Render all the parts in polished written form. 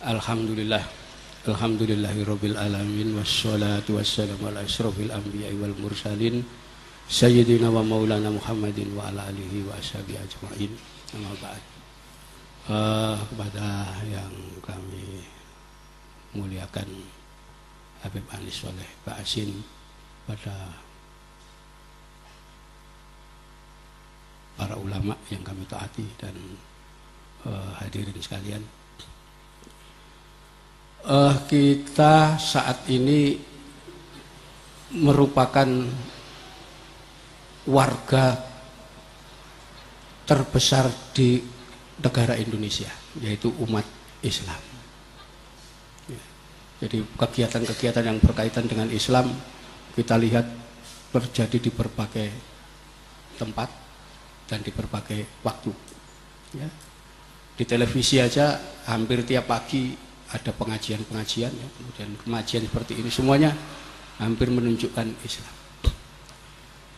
Alhamdulillah, alhamdulillahirabbil alamin wassalatu wassalamu ala asyrofil anbiya'i wal mursalin sayyidina wa maulana Muhammadin wa ala alihi wa ashabihi ajma'in. Amma ba'd. Kepada yang kami muliakan Habib Anis Soleh Pak Asin, pada para ulama yang kami taati dan hadirin sekalian. Kita saat ini merupakan warga terbesar di negara Indonesia, yaitu umat Islam. Jadi kegiatan-kegiatan yang berkaitan dengan Islam kita lihat terjadi di berbagai tempat dan di berbagai waktu. Ya. Di televisi aja hampir tiap pagi ada pengajian-pengajian, ya. Kemudian pengajian seperti ini semuanya hampir menunjukkan Islam.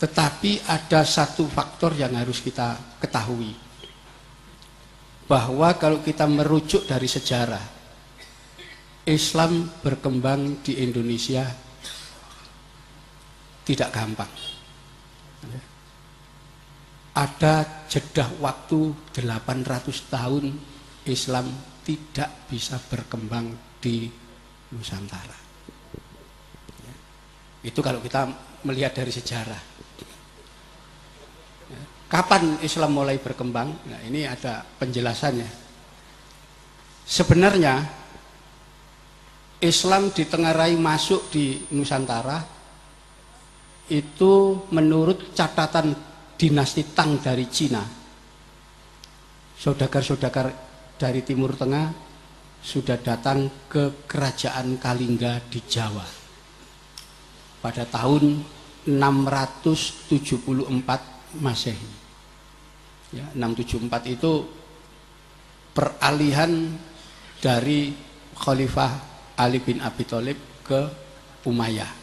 Tetapi ada satu faktor yang harus kita ketahui, bahwa kalau kita merujuk dari sejarah, Islam berkembang di Indonesia tidak gampang. Ada jeda waktu 800 tahun Islam tidak bisa berkembang di Nusantara. Itu kalau kita melihat dari sejarah. Kapan Islam mulai berkembang? Nah, ini ada penjelasannya. Sebenarnya Islam ditengarai masuk di Nusantara itu menurut catatan dinasti Tang dari Cina. Saudagar-saudagar dari Timur Tengah sudah datang ke kerajaan Kalingga di Jawa pada tahun 674 Masehi. Ya, 674 itu peralihan dari Khalifah Ali bin Abi Thalib ke Umayyah.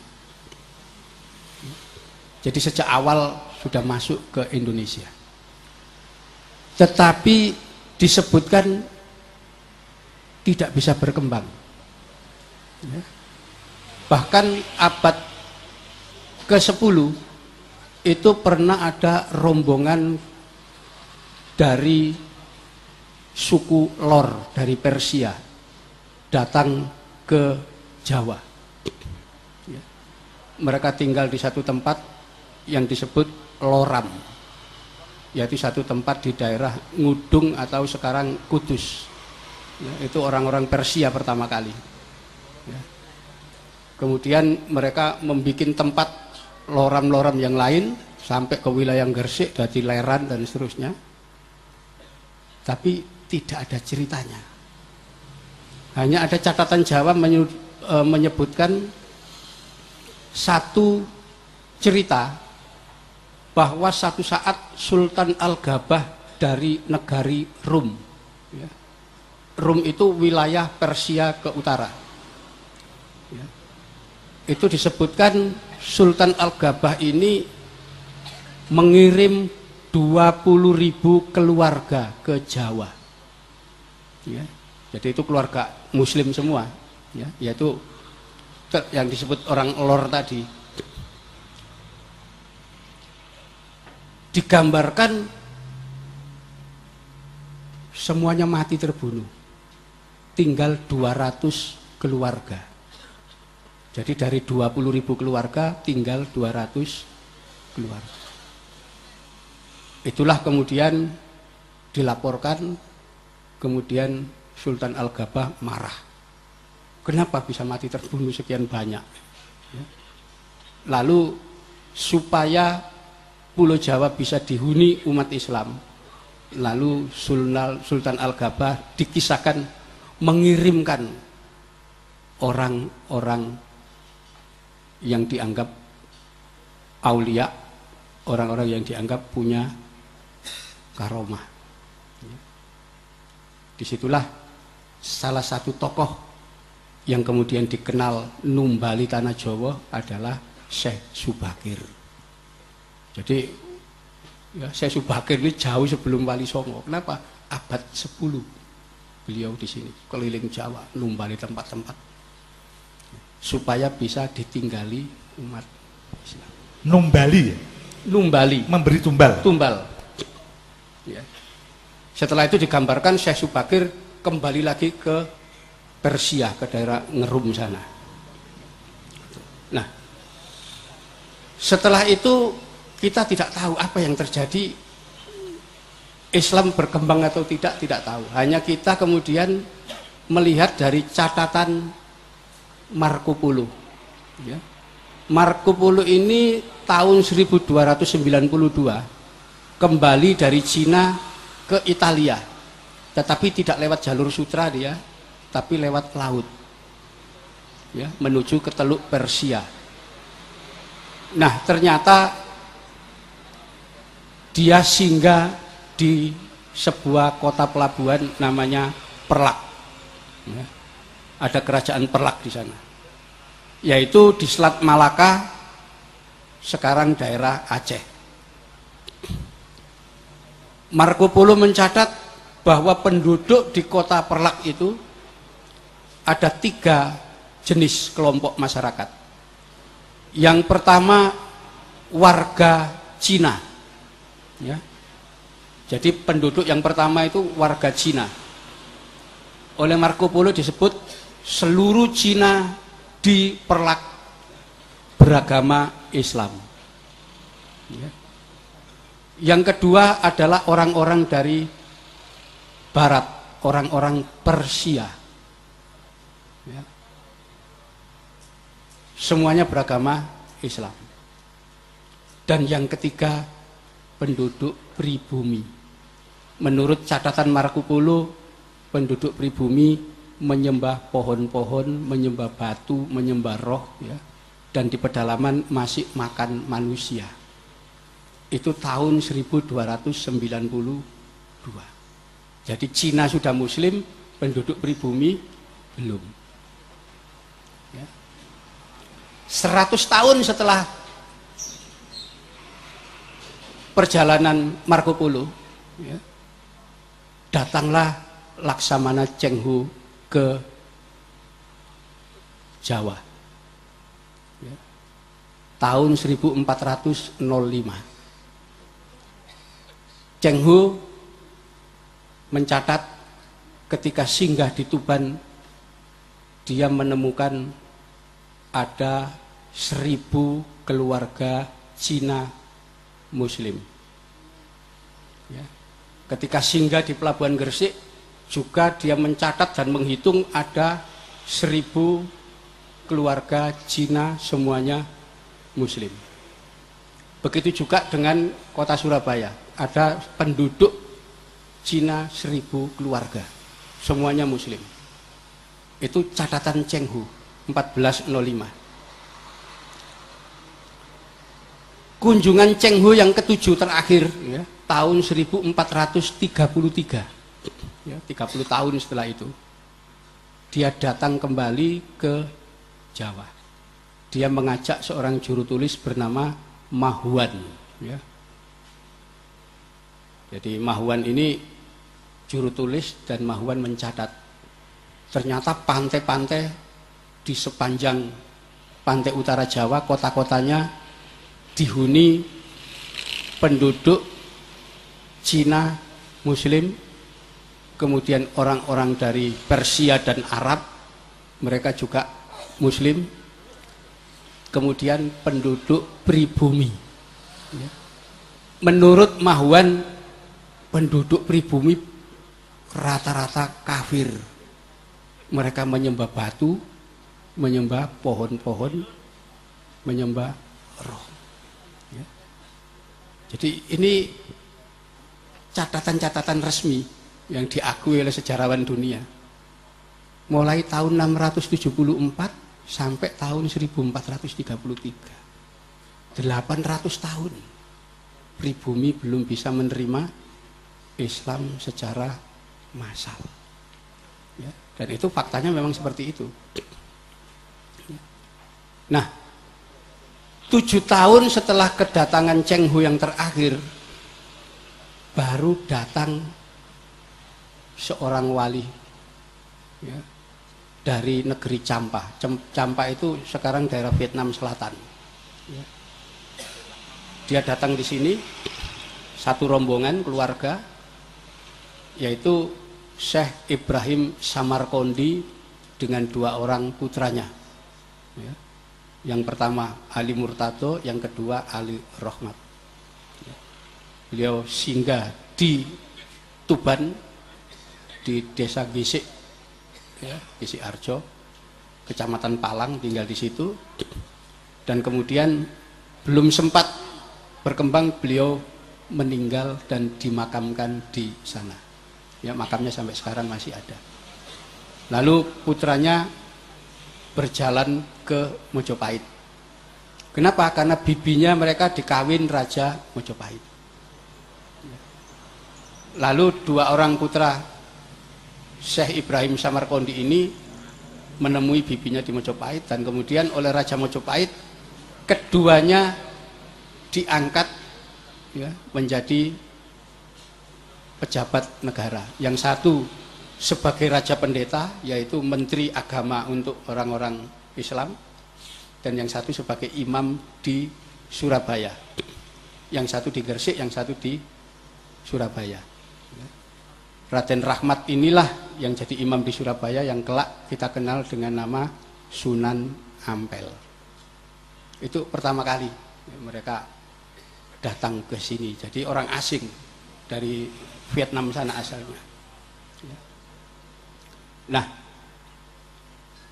Jadi sejak awal sudah masuk ke Indonesia. Tetapi disebutkan tidak bisa berkembang. Ya. Bahkan abad ke-10 itu pernah ada rombongan dari suku Lor dari Persia datang ke Jawa. Ya. Mereka tinggal di satu tempat yang disebut Loram, yaitu satu tempat di daerah Ngudung atau sekarang Kudus. Ya, itu orang-orang Persia pertama kali. Ya. Kemudian mereka membuat tempat loram-loram yang lain sampai ke wilayah Gresik, dari Leran dan seterusnya. Tapi tidak ada ceritanya. Hanya ada catatan Jawa menyebutkan satu cerita bahwa satu saat Sultan Al-Gabah dari negari Rum, ya. Rum itu wilayah Persia ke utara, ya. Itu disebutkan Sultan Al-Gabah ini mengirim 20.000 keluarga ke Jawa, ya. Jadi itu keluarga Muslim semua, ya. Yaitu yang disebut orang Lor tadi. Digambarkan semuanya mati terbunuh, tinggal 200 keluarga. Jadi dari 20.000 keluarga tinggal 200 keluarga. Itulah kemudian dilaporkan, kemudian Sultan Al-Gabah marah. Kenapa bisa mati terbunuh sekian banyak? Lalu supaya Pulau Jawa bisa dihuni umat Islam, lalu Sultan Al-Gabah dikisahkan mengirimkan orang-orang yang dianggap aulia, orang-orang yang dianggap punya karomah. Disitulah salah satu tokoh yang kemudian dikenal Numbali Tanah Jawa adalah Syekh Subakir. Jadi ya, Syekh Subakir ini jauh sebelum Wali Songo. Kenapa? Abad 10. beliau di sini keliling Jawa, numbali tempat-tempat supaya bisa ditinggali umat Islam. Numbali ya? Numbali, memberi tumbal. Tumbal. Ya. Setelah itu digambarkan Syekh Subakir kembali lagi ke Persia, ke daerah Ngerum sana. Nah, setelah itu kita tidak tahu apa yang terjadi, Islam berkembang atau tidak tahu. Hanya kita kemudian melihat dari catatan Marco Polo. Ya. Marco Polo ini tahun 1292 kembali dari Cina ke Italia, tetapi tidak lewat jalur sutra dia, tapi lewat laut, ya, menuju ke Teluk Persia. Nah, ternyata dia singgah di sebuah kota pelabuhan namanya Perlak. Ya. Ada kerajaan Perlak di sana, yaitu di Selat Malaka, sekarang daerah Aceh. Marco Polo mencatat bahwa penduduk di kota Perlak itu ada 3 jenis kelompok masyarakat. Yang pertama warga Cina, ya. Jadi penduduk yang pertama itu warga Cina. Oleh Marco Polo disebut seluruh Cina di Perlak beragama Islam. Ya. Yang kedua adalah orang-orang dari Barat, orang-orang Persia. Ya. Semuanya beragama Islam. Dan yang ketiga penduduk pribumi. Menurut catatan Marco Polo, penduduk pribumi menyembah pohon-pohon, menyembah batu, menyembah roh, ya. Dan di pedalaman masih makan manusia. Itu tahun 1292. Jadi Cina sudah Muslim, penduduk pribumi belum. Ya. 100 tahun setelah perjalanan Marco Polo, ya, datanglah Laksamana Cheng Ho ke Jawa. Ya. Tahun 1405. Cheng Ho mencatat ketika singgah di Tuban, dia menemukan ada 1000 keluarga Cina Muslim. Ya. Ketika singgah di Pelabuhan Gresik, juga dia mencatat dan menghitung ada 1000 keluarga Cina, semuanya Muslim. Begitu juga dengan kota Surabaya, ada penduduk Cina 1000 keluarga, semuanya Muslim. Itu catatan Cheng Ho 1405. Kunjungan Cheng Ho yang ke-7 terakhir, ya, tahun 1433, ya, 30 tahun setelah itu dia datang kembali ke Jawa. Dia mengajak seorang juru tulis bernama Mahuan, ya. Jadi Mahuan ini juru tulis, dan Mahuan mencatat ternyata pantai-pantai di sepanjang pantai utara Jawa, kota-kotanya dihuni penduduk Cina Muslim, kemudian orang-orang dari Persia dan Arab, mereka juga Muslim, kemudian penduduk pribumi. Menurut Mahuan, penduduk pribumi rata-rata kafir. Mereka menyembah batu, menyembah pohon-pohon, menyembah roh. Ya. Jadi ini catatan-catatan resmi yang diakui oleh sejarawan dunia. Mulai tahun 674 sampai tahun 1433. 800 tahun pribumi belum bisa menerima Islam secara massal. Ya, dan itu faktanya memang seperti itu. Nah, 7 tahun setelah kedatangan Cheng Ho yang terakhir, baru datang seorang wali ya, dari negeri Champa. Champa itu sekarang daerah Vietnam Selatan. Ya. Dia datang di sini satu rombongan keluarga, yaitu Syekh Ibrahim Samarkondi dengan 2 orang putranya. Ya. Yang pertama Ali Murtado, yang kedua Ali Rohmat. Ya. Beliau singgah di Tuban, di desa Gisik, ya, Gisik Arjo, kecamatan Palang, tinggal di situ. Dan kemudian belum sempat berkembang, beliau meninggal dan dimakamkan di sana. Ya, makamnya sampai sekarang masih ada. Lalu putranya berjalan ke Mojopahit. Kenapa? Karena bibinya mereka dikawin Raja Mojopahit. Lalu 2 orang putra Syekh Ibrahim Samarkondi ini menemui bibinya di Mojopahit, dan kemudian oleh Raja Mojopahit keduanya diangkat, ya, menjadi pejabat negara. Yang satu sebagai Raja Pendeta, yaitu Menteri Agama untuk orang-orang Islam, dan yang satu sebagai imam di Surabaya. Yang satu di Gresik, yang satu di Surabaya. Raden Rahmat inilah yang jadi imam di Surabaya, yang kelak kita kenal dengan nama Sunan Ampel. Itu pertama kali mereka datang ke sini. Jadi orang asing dari Vietnam sana asalnya. Nah,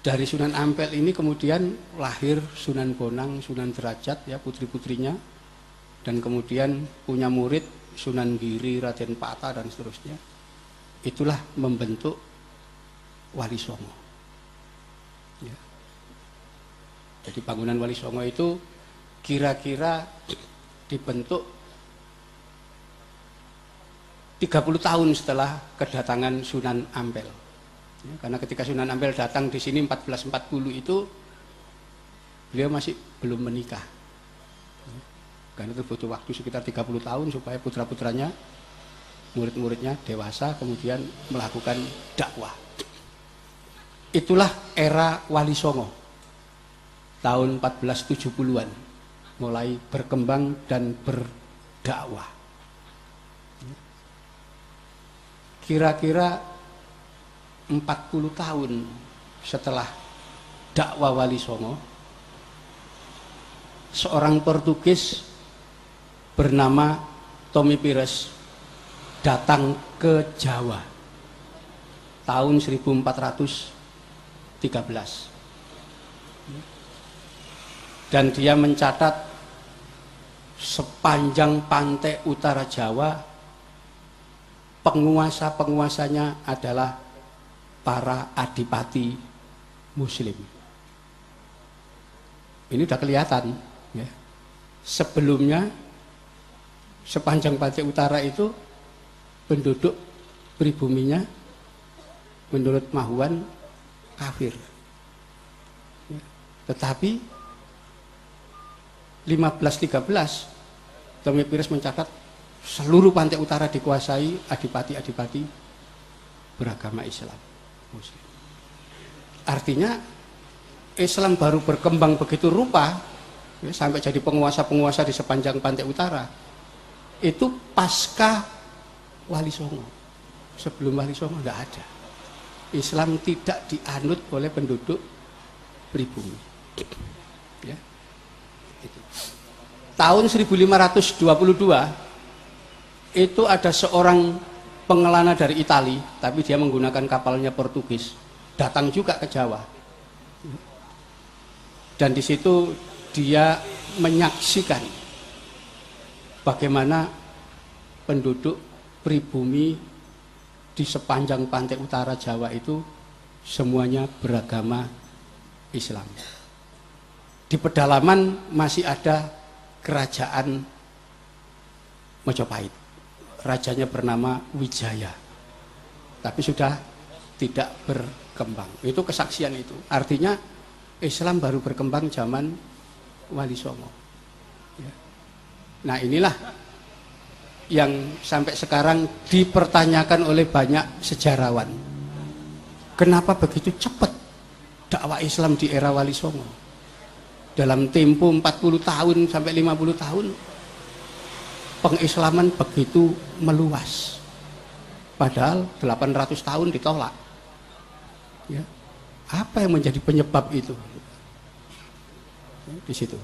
dari Sunan Ampel ini kemudian lahir Sunan Bonang, Sunan Derajat, ya, putri-putrinya, dan kemudian punya murid Sunan Giri, Raden Pata, dan seterusnya. Itulah membentuk Wali Songo. Ya. Jadi bangunan Wali Songo itu kira-kira dibentuk 30 tahun setelah kedatangan Sunan Ampel. Ya, karena ketika Sunan Ampel datang di sini 1440 itu beliau masih belum menikah. Ya, karena itu butuh waktu sekitar 30 tahun supaya putra-putranya, murid-muridnya dewasa, kemudian melakukan dakwah. Itulah era Wali Songo tahun 1470-an mulai berkembang dan berdakwah. Kira-kira 40 tahun setelah dakwah Wali Songo, seorang Portugis bernama Tommy Pires datang ke Jawa tahun 1413, dan dia mencatat sepanjang pantai utara Jawa penguasa-penguasanya adalah para adipati Muslim. Ini udah kelihatan, ya. Sebelumnya sepanjang pantai utara itu penduduk pribuminya menurut Mahuan kafir. Ya. Tetapi 1513 Tommy Pires mencatat seluruh pantai utara dikuasai adipati-adipati beragama Islam Muslim. Artinya Islam baru berkembang begitu rupa, ya, sampai jadi penguasa-penguasa di sepanjang pantai utara itu pasca Wali Songo. Sebelum Wali Songo tidak ada. Islam tidak dianut oleh penduduk pribumi. Ya. Itu. Tahun 1522 itu ada seorang pengelana dari Itali, tapi dia menggunakan kapalnya Portugis, datang juga ke Jawa. Dan di situ dia menyaksikan bagaimana penduduk pribumi di sepanjang pantai utara Jawa itu semuanya beragama Islam. Di pedalaman masih ada kerajaan Majapahit. Rajanya bernama Wijaya. Tapi sudah tidak berkembang. Itu kesaksian itu. Artinya Islam baru berkembang zaman Wali Songo. Ya. Nah, inilah yang sampai sekarang dipertanyakan oleh banyak sejarawan. Kenapa begitu cepat dakwah Islam di era Wali Songo? Dalam tempo 40 tahun sampai 50 tahun pengislaman begitu meluas. Padahal 800 tahun ditolak. Ya. Apa yang menjadi penyebab itu? Di situ.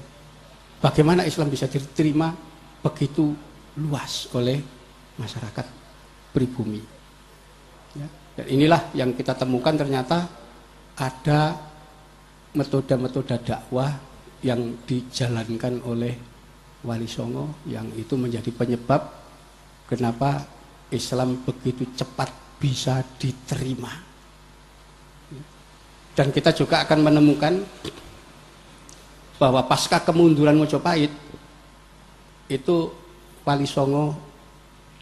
Bagaimana Islam bisa diterima begitu luas oleh masyarakat pribumi? Ya. Dan inilah yang kita temukan, ternyata ada metode-metode dakwah yang dijalankan oleh Wali Songo yang itu menjadi penyebab kenapa Islam begitu cepat bisa diterima. Dan kita juga akan menemukan bahwa pasca kemunduran Mojopahit itu Wali Songo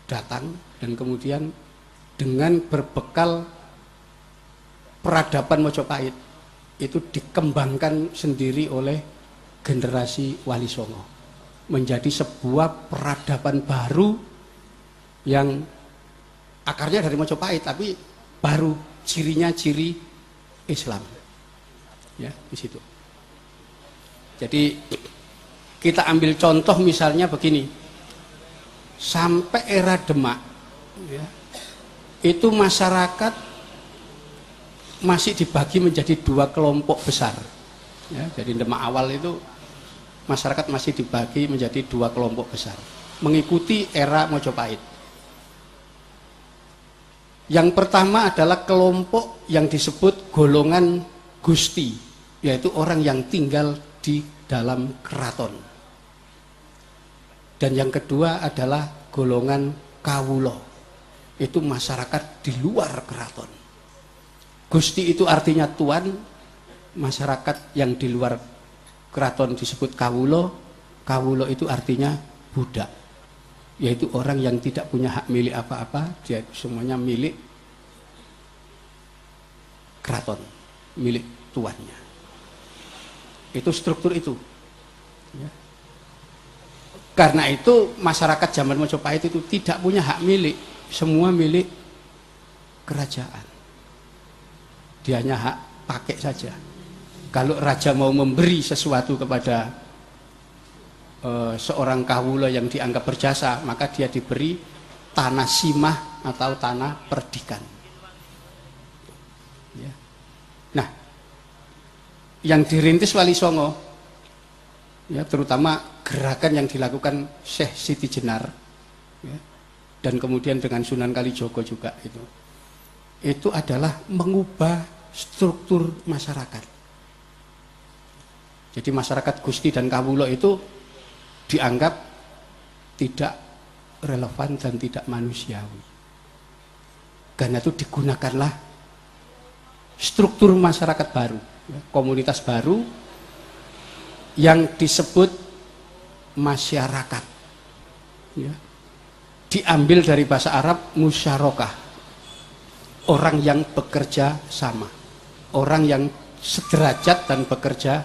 datang dan kemudian dengan berbekal peradaban Mojopahit itu dikembangkan sendiri oleh generasi Wali Songo menjadi sebuah peradaban baru yang akarnya dari Mojopahit tapi baru, cirinya ciri Islam. Ya, di situ. Jadi kita ambil contoh misalnya begini. Sampai era Demak ya, itu masyarakat masih dibagi menjadi dua kelompok besar. Ya, jadi Demak awal itu masyarakat masih dibagi menjadi dua kelompok besar mengikuti era Mojopahit. Yang pertama adalah kelompok yang disebut golongan Gusti, yaitu orang yang tinggal di dalam keraton. Dan yang kedua adalah golongan Kawulo, itu masyarakat di luar keraton. Gusti itu artinya tuan, masyarakat yang di luar keraton disebut Kawulo. Kawulo itu artinya budak, yaitu orang yang tidak punya hak milik apa-apa, dia semuanya milik keraton, milik tuannya. Itu struktur itu. Ya. Karena itu masyarakat zaman Mojopahit itu tidak punya hak milik, semua milik kerajaan. Dia hanya hak pakai saja. Kalau raja mau memberi sesuatu kepada seorang kawula yang dianggap berjasa, maka dia diberi tanah simah atau tanah perdikan. Ya. Nah, yang dirintis Wali Songo, ya, terutama gerakan yang dilakukan Syekh Siti Jenar, ya, dan kemudian dengan Sunan Kalijogo juga itu adalah mengubah struktur masyarakat. Jadi masyarakat Gusti dan Kawulo itu dianggap tidak relevan dan tidak manusiawi. Karena itu digunakanlah struktur masyarakat baru, ya, komunitas baru yang disebut masyarakat. Ya. Diambil dari bahasa Arab musyarakah, orang yang bekerja sama, orang yang sederajat dan bekerja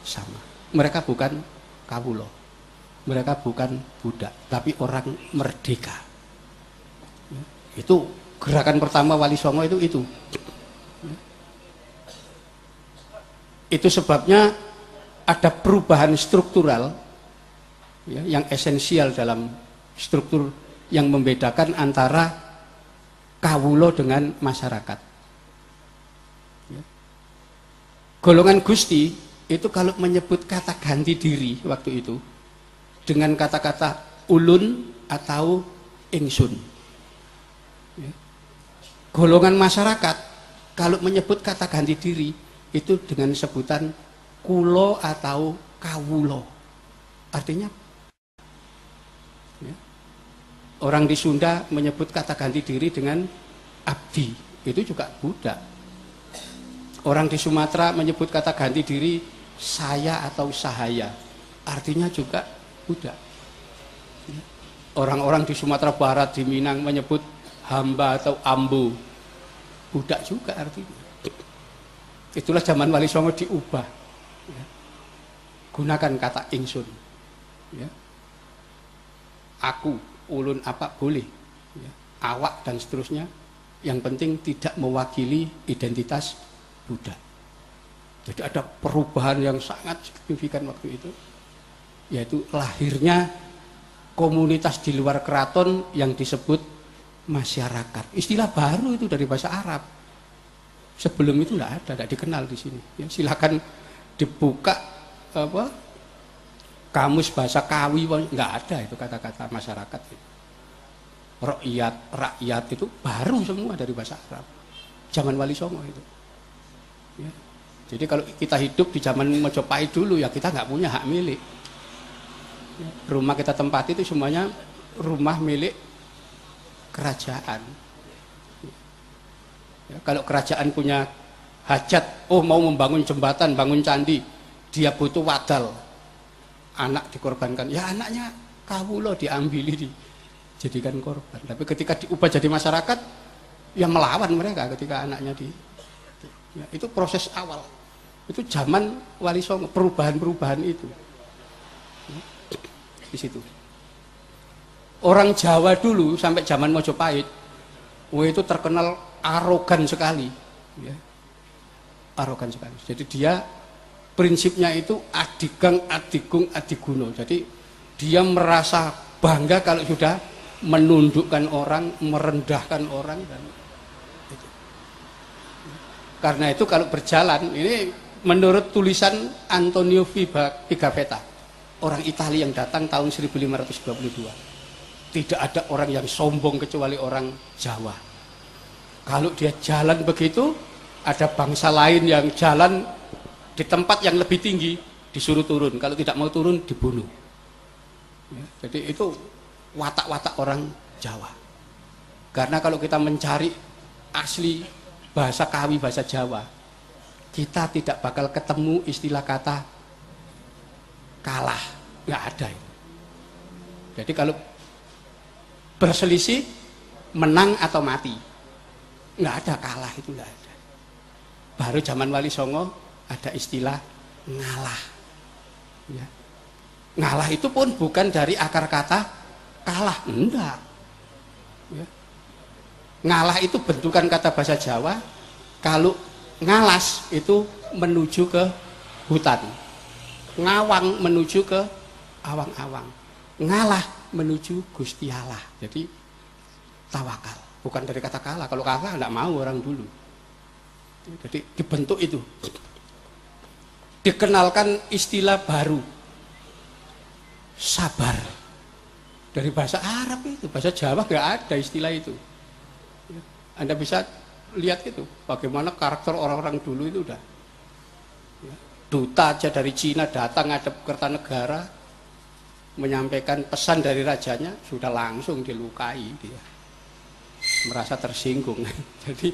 sama. Mereka bukan kawulo, mereka bukan budak, tapi orang merdeka. Ya. Itu gerakan pertama Wali Songo itu. Ya. Itu sebabnya ada perubahan struktural, ya, yang esensial dalam struktur yang membedakan antara kawulo dengan masyarakat. Ya. Golongan Gusti itu kalau menyebut kata ganti diri waktu itu dengan kata-kata ulun atau ingsun. Ya. Golongan masyarakat kalau menyebut kata ganti diri itu dengan sebutan kulo atau kawulo. Artinya ya, orang di Sunda menyebut kata ganti diri dengan abdi, itu juga budak. Orang di Sumatera menyebut kata ganti diri saya atau sahaya, artinya juga budak. Orang-orang di Sumatera Barat, di Minang menyebut hamba atau ambu, budak juga artinya. Itulah zaman Wali Songo diubah, ya. Gunakan kata ingsun, ya. Aku, ulun apa boleh, ya. Awak dan seterusnya Yang penting tidak mewakili identitas Buddha. Jadi ada perubahan yang sangat signifikan waktu itu, yaitu lahirnya komunitas di luar keraton yang disebut masyarakat. Istilah baru itu dari bahasa Arab. Sebelum itu tidak dikenal di sini. Ya, silakan dibuka kamus bahasa Kawi, nggak ada itu kata-kata masyarakat. Rakyat itu baru semua dari bahasa Arab. Zaman Wali Songo itu. Ya. Jadi kalau kita hidup di zaman Majapahit dulu ya kita nggak punya hak milik. Ya. Rumah kita tempati itu semuanya rumah milik kerajaan. Ya. Kalau kerajaan punya hajat, mau membangun jembatan, bangun candi, dia butuh wadal, anak dikorbankan. Ya anaknya kawula diambili jadikan korban. Tapi ketika diubah jadi masyarakat, ya melawan mereka ketika anaknya ya, itu proses awal. Itu zaman Wali Songo, perubahan-perubahan itu. Di situ. Orang Jawa dulu sampai zaman Majapahit, itu terkenal arogan sekali. Ya. Arogan sekali. Jadi dia prinsipnya itu adigang, adigung, adiguno. Jadi dia merasa bangga kalau sudah menundukkan orang, merendahkan orang dan itu. Karena itu kalau berjalan, ini menurut tulisan Antonio Pigafetta, orang Italia yang datang tahun 1522, tidak ada orang yang sombong kecuali orang Jawa. Kalau dia jalan begitu, ada bangsa lain yang jalan di tempat yang lebih tinggi disuruh turun, kalau tidak mau turun dibunuh. Ya, jadi itu watak-watak orang Jawa. Karena kalau kita mencari asli bahasa Kawi, bahasa Jawa, kita tidak bakal ketemu istilah kata kalah, nggak ada. Jadi kalau berselisih, menang atau mati, nggak ada kalah, itu nggak ada. Baru zaman Wali Songo ada istilah ngalah. Ya. Ngalah itu pun bukan dari akar kata kalah, enggak. Ya. Ngalah itu bentukan kata bahasa Jawa. Kalau ngalas itu menuju ke hutan, ngawang menuju ke awang-awang, ngalah menuju Gusti Allah. Jadi tawakal, bukan dari kata kalah. Kalau kalah enggak mau orang dulu. Jadi dibentuk itu. Dikenalkan istilah baru, sabar. Dari bahasa Arab itu, bahasa Jawa nggak ada istilah itu. Anda bisa lihat itu, bagaimana karakter orang-orang dulu itu udah. Ya, duta aja dari Cina datang ngadep Kertanegara, menyampaikan pesan dari rajanya, sudah langsung dilukai dia. Merasa tersinggung. Jadi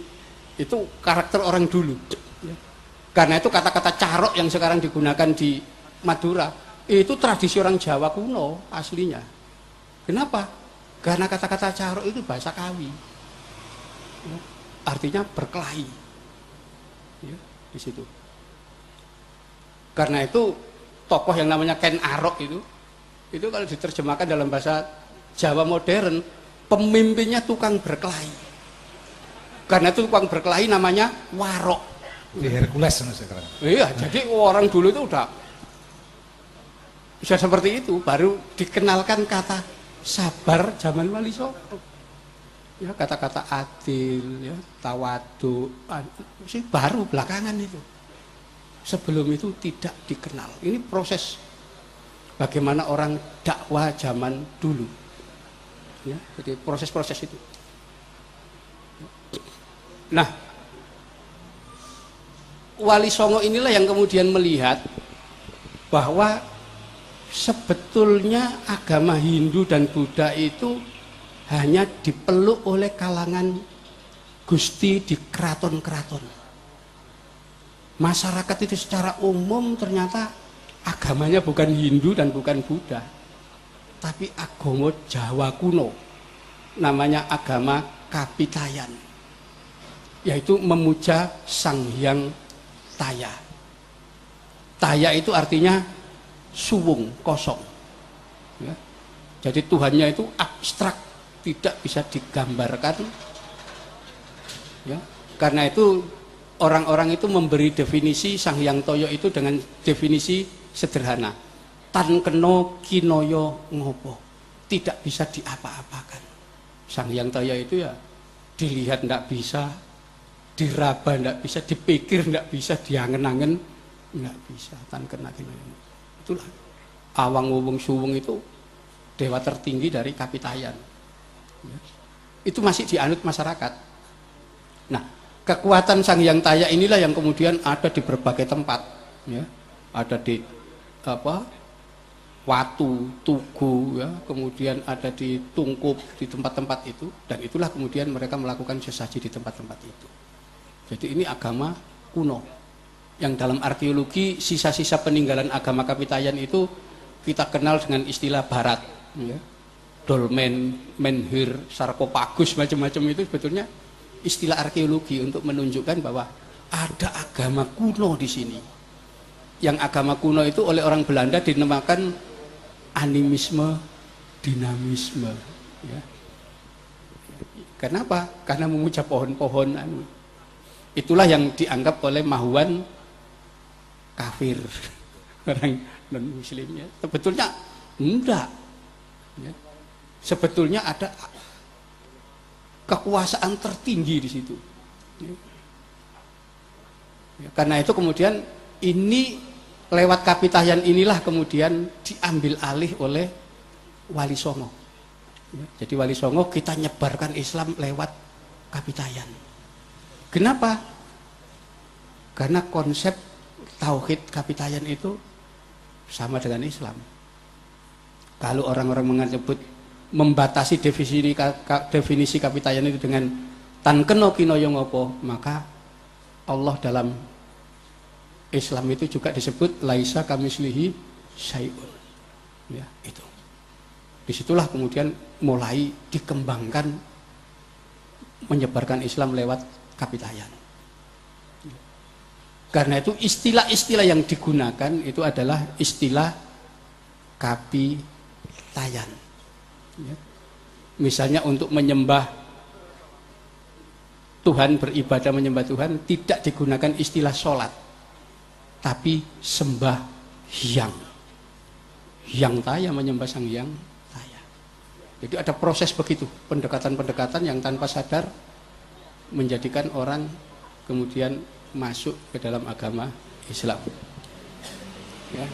itu karakter orang dulu. Ya. Karena itu kata-kata carok yang sekarang digunakan di Madura, itu tradisi orang Jawa kuno aslinya. Kenapa? Karena kata-kata carok itu bahasa Kawi, ya, artinya berkelahi, ya, di situ. Karena itu tokoh yang namanya Ken Arok itu kalau diterjemahkan dalam bahasa Jawa modern, pemimpinnya tukang berkelahi. Karena itu tukang berkelahi namanya warok. Di Hercules sekarang. Iya, jadi orang dulu itu udah seperti itu, baru dikenalkan kata sabar zaman Wali Songo. Ya, kata-kata adil, ya, tawadu, sih baru belakangan itu. Sebelum itu tidak dikenal. Ini proses bagaimana orang dakwah zaman dulu. Ya, jadi proses-proses itu. Nah, Wali Songo inilah yang kemudian melihat bahwa sebetulnya agama Hindu dan Buddha itu hanya dipeluk oleh kalangan gusti di keraton-keraton. Masyarakat itu secara umum ternyata agamanya bukan Hindu dan bukan Buddha, tapi agama Jawa kuno, namanya agama Kapitayan, yaitu memuja Sang Hyang Taya. Taya itu artinya suwung, kosong. Ya. Jadi Tuhannya itu abstrak, tidak bisa digambarkan Ya. Karena itu orang-orang itu memberi definisi Sang Hyang Toyo itu dengan definisi sederhana. Tan keno kinoyo ngopo. Tidak bisa diapa-apakan. Sang Hyang Toyo itu ya dilihat ndak bisa, diraba ndak bisa, dipikir ndak bisa, diangen-angen nggak bisa. Tan kena kinoyo. Itulah Awang Wuwung Suwung itu dewa tertinggi dari Kapitayan. Ya. Itu masih dianut masyarakat. Nah, kekuatan Sang Hyang Taya inilah yang kemudian ada di berbagai tempat, ya. Ada di Watu, Tugu, ya. Kemudian ada di Tungkup, di tempat-tempat itu, dan itulah kemudian mereka melakukan sesaji di tempat-tempat itu. Jadi ini agama kuno, yang dalam arkeologi sisa-sisa peninggalan agama Kapitayan itu kita kenal dengan istilah Barat, ya. Dolmen, menhir, sarkopagus, macam-macam itu sebetulnya istilah arkeologi untuk menunjukkan bahwa ada agama kuno di sini. Yang agama kuno itu oleh orang Belanda dinamakan animisme, dinamisme. Ya. Kenapa? Karena memuja pohon-pohon. Itulah yang dianggap oleh Mahuan kafir, orang non-Muslim. Ya. Sebetulnya enggak. Ya. Sebetulnya ada kekuasaan tertinggi di situ. Ya, karena itu kemudian ini lewat Kapitayan inilah kemudian diambil alih oleh Wali Songo. Ya, jadi Wali Songo kita nyebarkan Islam lewat Kapitayan. Kenapa? Karena konsep tauhid Kapitayan itu sama dengan Islam. Kalau orang-orang menyebut membatasi definisi Kapitayan itu dengan tan keno kinoyo ngopo, maka Allah dalam Islam itu juga disebut laisa kamislihi syai'un. Ya, itu. Disitulah kemudian mulai dikembangkan menyebarkan Islam lewat Kapitayan. Karena itu istilah-istilah yang digunakan itu adalah istilah Kapitayan. Ya. Misalnya untuk menyembah Tuhan, beribadah menyembah Tuhan tidak digunakan istilah sholat, tapi sembah hyang. Hyang Taya, menyembah Sang Hyang Taya. Jadi ada proses begitu, pendekatan-pendekatan yang tanpa sadar menjadikan orang kemudian masuk ke dalam agama Islam. Ya.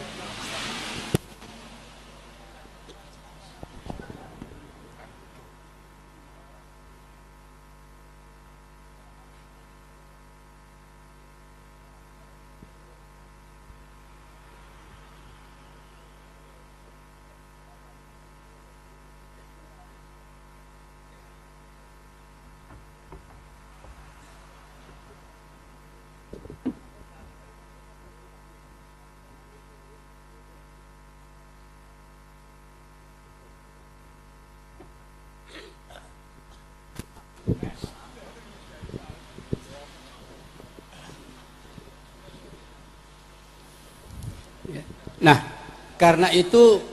Nah, karena itu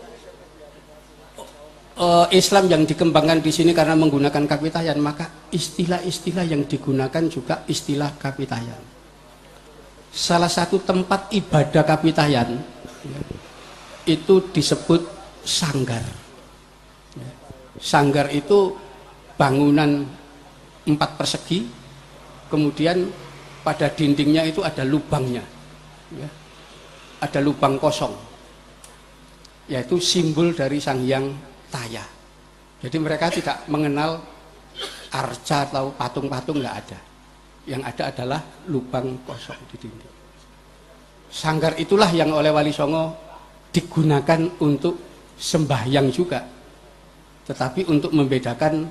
Islam yang dikembangkan di sini karena menggunakan Kapitayan, maka istilah-istilah yang digunakan juga istilah Kapitayan. Salah satu tempat ibadah Kapitayan itu disebut sanggar. Sanggar itu bangunan 4 persegi, kemudian pada dindingnya itu ada lubangnya. Ada lubang kosong, yaitu simbol dari Sang Hyang Taya. Jadi mereka tidak mengenal arca atau patung-patung, nggak ada. Yang ada adalah lubang kosong di dinding. Sanggar itulah yang oleh Wali Songo digunakan untuk sembahyang juga. Tetapi untuk membedakan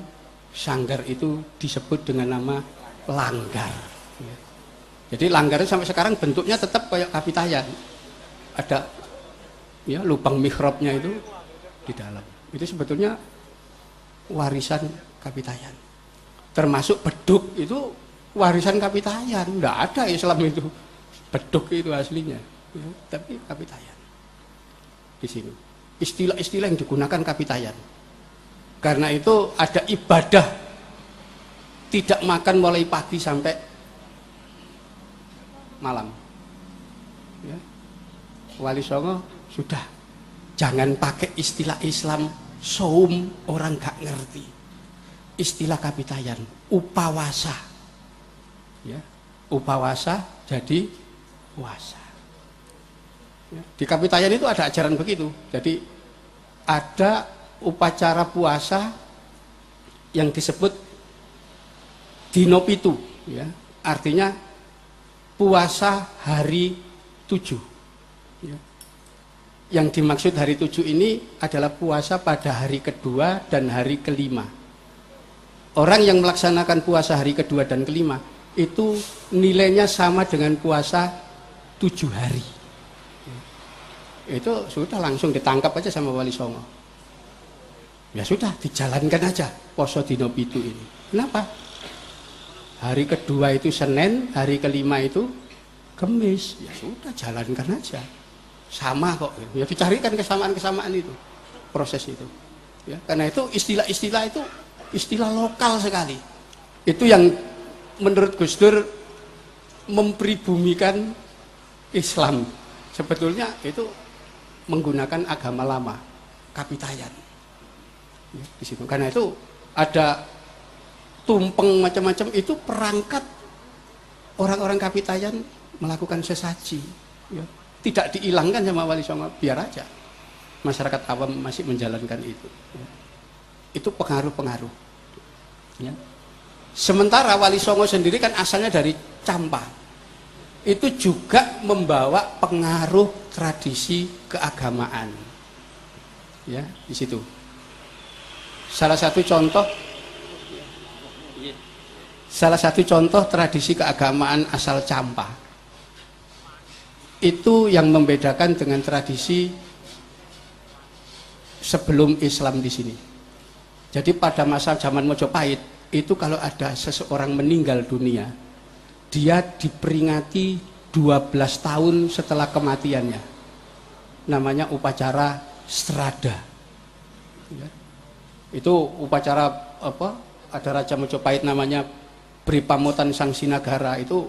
sanggar itu disebut dengan nama langgar. Jadi langgar itu sampai sekarang bentuknya tetap kayak Kapitayan. Ada ya lubang mihrabnya itu di dalam. Itu sebetulnya warisan Kapitayan. Termasuk beduk itu warisan Kapitayan. Enggak ada Islam itu. Beduk itu aslinya. Ya, tapi Kapitayan. Di sini. Istilah-istilah yang digunakan Kapitayan. Karena itu ada ibadah tidak makan mulai pagi sampai malam. Ya. Wali Songo sudah, jangan pakai istilah Islam saum, orang gak ngerti. Istilah Kapitayan upawasa. Ya. Upawasa jadi puasa. Ya. Di Kapitayan itu ada ajaran begitu. Jadi ada upacara puasa yang disebut dino pitu, ya. Artinya puasa hari 7. Ya. Yang dimaksud hari 7 ini adalah puasa pada hari kedua dan hari kelima. Orang yang melaksanakan puasa hari kedua dan kelima itu nilainya sama dengan puasa 7 hari. Itu sudah langsung ditangkap aja sama Wali Songo. Ya sudah, dijalankan aja poso dino pitu ini. Kenapa? Hari kedua itu Senin, hari kelima itu Kamis. Ya sudah, jalankan aja. Sama kok. Ya dicarikan kesamaan-kesamaan itu. Proses itu. Ya, karena itu istilah-istilah itu istilah lokal sekali. Itu yang menurut Gus Dur mempribumikan Islam. Sebetulnya itu menggunakan agama lama, Kapitayan. Ya, di situ. Karena itu ada tumpeng macam-macam, itu perangkat orang-orang Kapitayan melakukan sesaji. Ya. Tidak dihilangkan sama Wali Songo, biar aja masyarakat awam masih menjalankan itu. Ya. Itu pengaruh-pengaruh. Ya. Sementara Wali Songo sendiri kan asalnya dari Campa. Itu juga membawa pengaruh tradisi keagamaan. Ya, di situ. Salah satu contoh tradisi keagamaan asal Campa itu yang membedakan dengan tradisi sebelum Islam di sini. Jadi pada masa zaman Mojopahit itu kalau ada seseorang meninggal dunia, dia diperingati 12 tahun setelah kematiannya. Namanya upacara Strada. Ya. Itu upacara apa? Ada Raja Mojopahit namanya Bripamotan Sang Sinagara, itu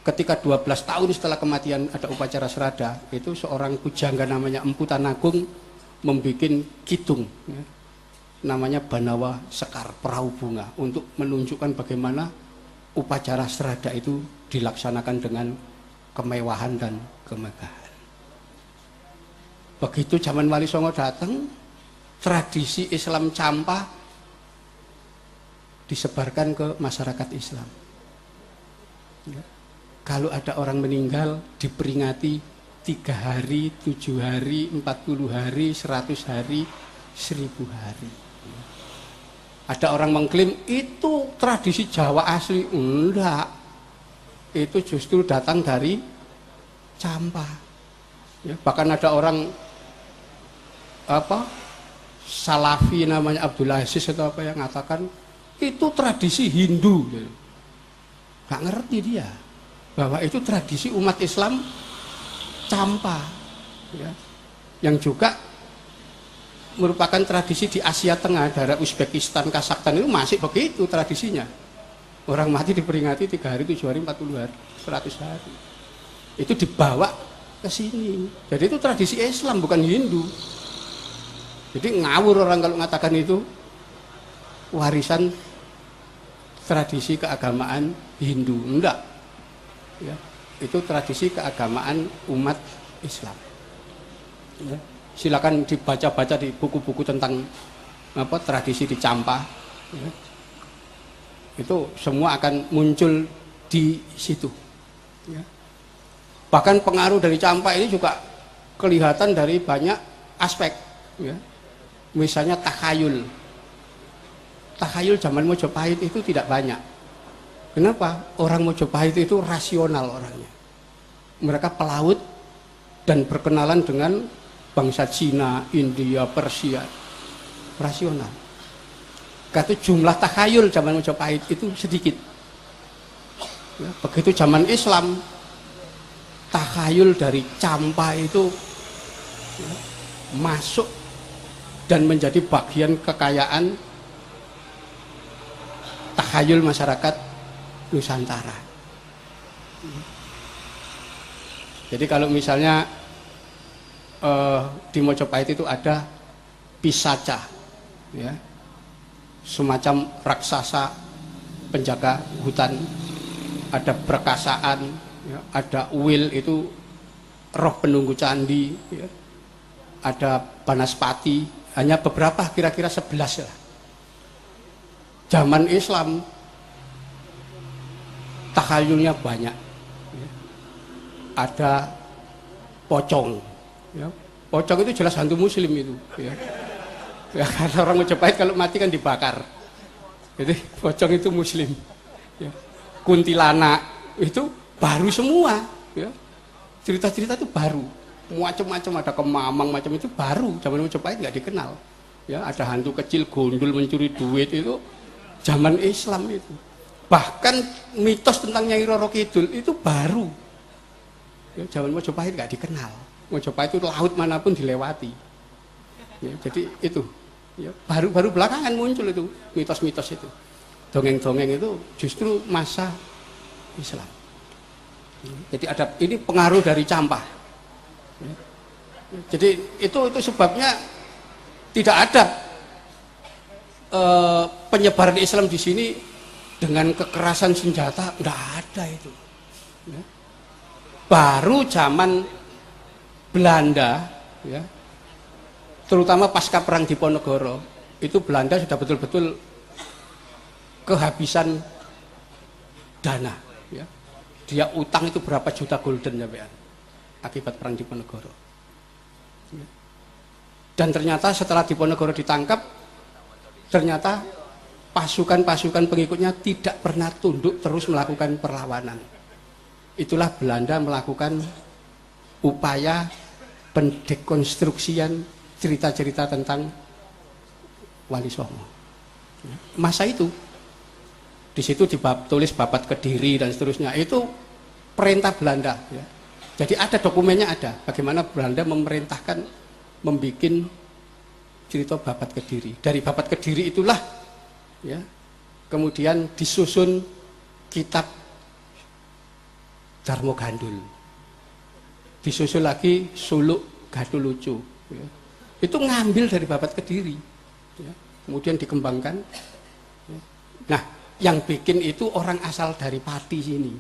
ketika 12 tahun setelah kematian ada upacara Serada. Itu seorang pujangga namanya Empu Tanagung membuat kidung, ya, namanya Banawa Sekar Perahu Bunga, untuk menunjukkan bagaimana upacara Serada itu dilaksanakan dengan kemewahan dan kemegahan. Begitu zaman Wali Songo datang, tradisi Islam Campa disebarkan ke masyarakat Islam. Ya. Kalau ada orang meninggal diperingati 3 hari, 7 hari, 40 hari, 100 hari, 1000 hari. Ya. Ada orang mengklaim itu tradisi Jawa asli. Enggak. Itu justru datang dari Campa. Ya. Bahkan ada orang Salafi namanya Abdullah Aziz atau apa yang mengatakan itu tradisi Hindu. Gak ngerti dia bahwa itu tradisi umat Islam Campa, ya, yang juga merupakan tradisi di Asia Tengah, daerah Uzbekistan, Kazakhstan itu masih begitu tradisinya. Orang mati diperingati 3 hari, 7 hari, 40 hari, 100 hari. Itu dibawa ke sini. Jadi itu tradisi Islam, bukan Hindu. Jadi ngawur orang kalau mengatakan itu warisan tradisi keagamaan Hindu. Enggak. Ya, itu tradisi keagamaan umat Islam. Ya, silakan dibaca-baca di buku-buku tentang tradisi di Campa. Ya. Itu semua akan muncul di situ. Ya. Bahkan pengaruh dari Campa ini juga kelihatan dari banyak aspek. Ya. Misalnya takhayul. Takhayul zaman Mojopahit itu tidak banyak. Kenapa? Orang Mojopahit itu rasional orangnya. Mereka pelaut dan berkenalan dengan bangsa Cina, India, Persia. Rasional. Kata jumlah takhayul zaman Mojopahit itu sedikit. Ya, begitu zaman Islam, takhayul dari Campa itu ya, masuk dan menjadi bagian kekayaan takhayul masyarakat Nusantara. Jadi kalau misalnya di Mojopahit itu ada pisaca, ya, semacam raksasa penjaga hutan, ada perkasaan, ya, ada uil itu roh penunggu candi, ya, ada Banaspati, hanya beberapa kira-kira 11 lah. Zaman Islam takhayulnya banyak, ya. Ada pocong, ya. Pocong itu jelas hantu muslim itu, ya. Ya, karena orang Mojopahit kalau mati kan dibakar, jadi pocong itu muslim, ya. Kuntilanak itu baru semua, ya. Cerita-cerita itu baru, macam-macam, ada kemamang macam itu baru, zaman Mojopahit nggak dikenal, ya. Ada hantu kecil gondol mencuri duit itu zaman Islam itu. Bahkan mitos tentang Nyai Roro Kidul itu baru, ya, zaman Mojopahit nggak dikenal. Mojopahit itu laut manapun dilewati, ya, jadi itu, ya, baru belakangan muncul itu mitos-mitos itu, dongeng-dongeng itu justru masa Islam. Jadi ada ini pengaruh dari Campah, ya. Jadi itu sebabnya tidak ada penyebaran Islam di sini dengan kekerasan senjata, tidak ada itu, ya. Baru zaman Belanda, ya, terutama pasca perang Diponegoro, itu Belanda sudah betul-betul kehabisan dana, ya. Dia utang itu berapa juta gulden, ya, akibat perang Diponegoro, ya. Dan ternyata setelah Diponegoro ditangkap, ternyata pasukan-pasukan pengikutnya tidak pernah tunduk, terus melakukan perlawanan. Itulah Belanda melakukan upaya pendekonstruksian cerita-cerita tentang Wali Songo. Masa itu, di situ ditulis Babat Kediri dan seterusnya, itu perintah Belanda, ya. Jadi ada dokumennya, ada bagaimana Belanda memerintahkan membuat cerita Babat Kediri. Dari Babat Kediri itulah, ya, kemudian disusun kitab Darmo Gandul, disusul lagi Suluk Gathulucu, ya. Itu ngambil dari Babat Kediri, ya. Kemudian dikembangkan, ya. Nah, yang bikin itu orang asal dari Pati sini,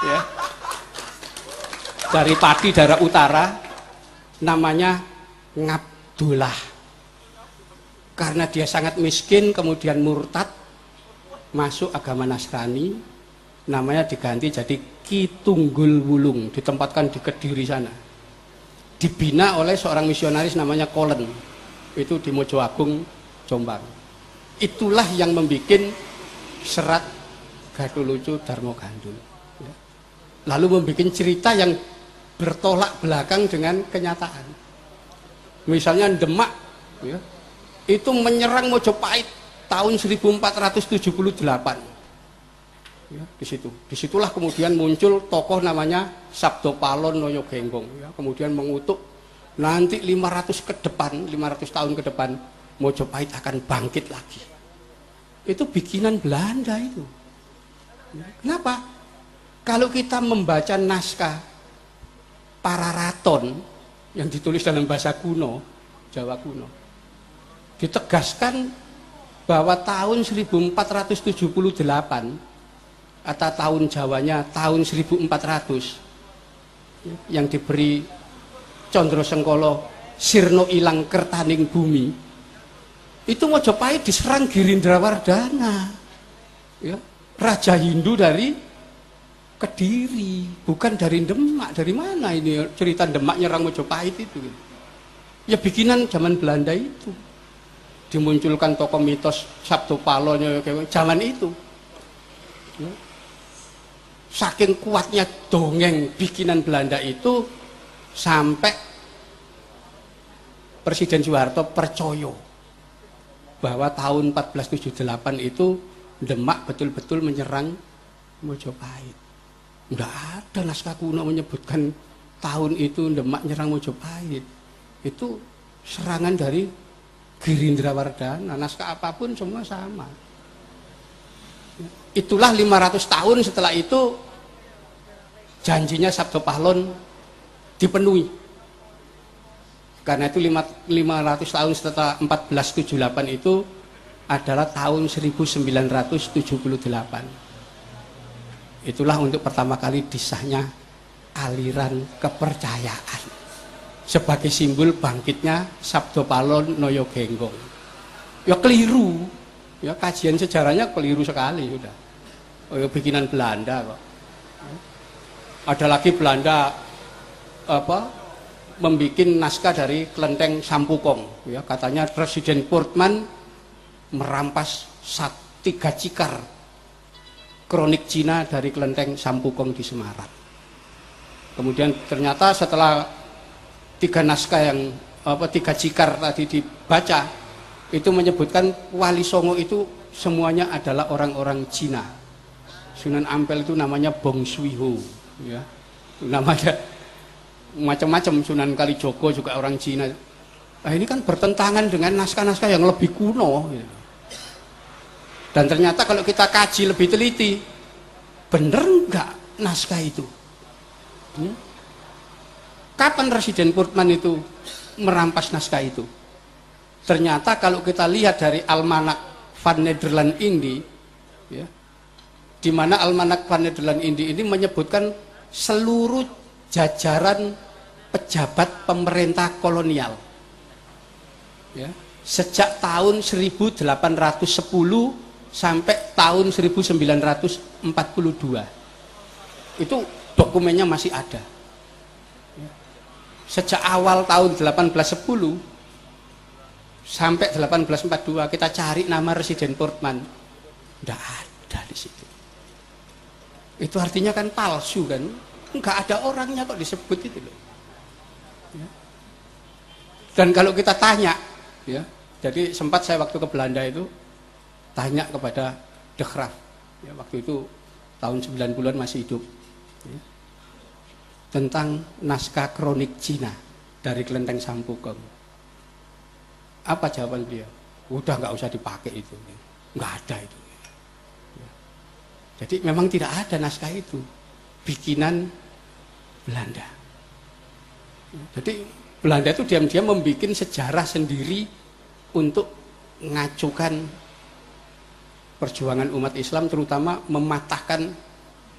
ya. Dari Pati daerah utara, namanya Ngabdullah. Karena dia sangat miskin, kemudian murtad, masuk agama Nasrani, namanya diganti jadi Ki Tunggul Wulung, ditempatkan di Kediri sana. Dibina oleh seorang misionaris namanya Kolen, itu di Mojoagung, Jombang. Itulah yang membuat serat Gathulucu Darmo Gandul, ya. Lalu membuat cerita yang bertolak belakang dengan kenyataan. Misalnya Demak, ya, itu menyerang Mojopahit tahun 1478. Ya, disitulah kemudian muncul tokoh namanya Sabdo Palon Noyo Genggong, ya, kemudian mengutuk nanti 500 tahun ke depan Mojopahit akan bangkit lagi. Itu bikinan Belanda itu, ya. Kenapa? Kalau kita membaca naskah Pararaton yang ditulis dalam bahasa kuno, Jawa kuno, ditegaskan bahwa tahun 1478 atau tahun Jawanya tahun 1400, yang diberi Condro Sengkolo sirno ilang kertaning bumi, itu Mojopahit diserang Girindrawardana, ya, Raja Hindu dari Kediri, bukan dari Demak. Dari mana ini cerita Demak nyerang Mojopahit itu? Ya bikinan zaman Belanda itu. Dimunculkan tokoh mitos Sabdo Palon zaman itu, ya. Saking kuatnya dongeng bikinan Belanda itu sampai Presiden Soeharto percaya bahwa tahun 1478 itu Demak betul-betul menyerang Mojopahit. Tidak ada naskah kuno menyebutkan tahun itu Demak menyerang Mojopahit. Itu serangan dari Girindrawardhana, naskah apapun semua sama. Itulah 500 tahun setelah itu janjinya Sabdo Pahlon dipenuhi. Karena itu 500 tahun setelah 1478 itu adalah tahun 1978. Itulah untuk pertama kali disahnya aliran kepercayaan sebagai simbol bangkitnya Sabdo Pahlon Noyo Genggong. Ya keliru, ya kajian sejarahnya keliru sekali sudah. Oh, ya bikinan Belanda kok. Ada lagi Belanda membuat naskah dari kelenteng Sampukong, ya katanya Presiden Portman merampas 3 cikar kronik Cina dari kelenteng Sampukong di Semarang. Kemudian ternyata setelah 3 naskah yang 3 cikar tadi dibaca, itu menyebutkan Wali Songo itu semuanya adalah orang-orang Cina. Sunan Ampel itu namanya Bong Swiho, ya namanya macam-macam. Sunan Kalijogo juga orang Cina. Nah, ini kan bertentangan dengan naskah-naskah yang lebih kuno, ya. Dan ternyata kalau kita kaji lebih teliti, bener nggak naskah itu? Kapan Presiden Portman itu merampas naskah itu? Ternyata kalau kita lihat dari Almanak van Nederland Indi, ya, di mana Almanak van Nederland Indi ini menyebutkan seluruh jajaran pejabat pemerintah kolonial, ya, sejak tahun 1810 sampai tahun 1942. Itu dokumennya masih ada. Sejak awal tahun 1810 sampai 1842 kita cari nama Presiden Portman, tidak ada di situ. Itu artinya kan palsu kan, nggak ada orangnya kok disebut itu loh. Ya. Dan kalau kita tanya, ya, jadi sempat saya waktu ke Belanda itu tanya kepada De Graaf, ya, waktu itu tahun 90-an masih hidup, ya, tentang naskah kronik Cina dari kelenteng Sampukong. Apa jawaban beliau? Udah nggak usah dipakai itu, nggak ada itu. Ya. Jadi memang tidak ada naskah itu, bikinan Belanda. Jadi Belanda itu diam-diam membuat sejarah sendiri untuk mengacukan perjuangan umat Islam, terutama mematahkan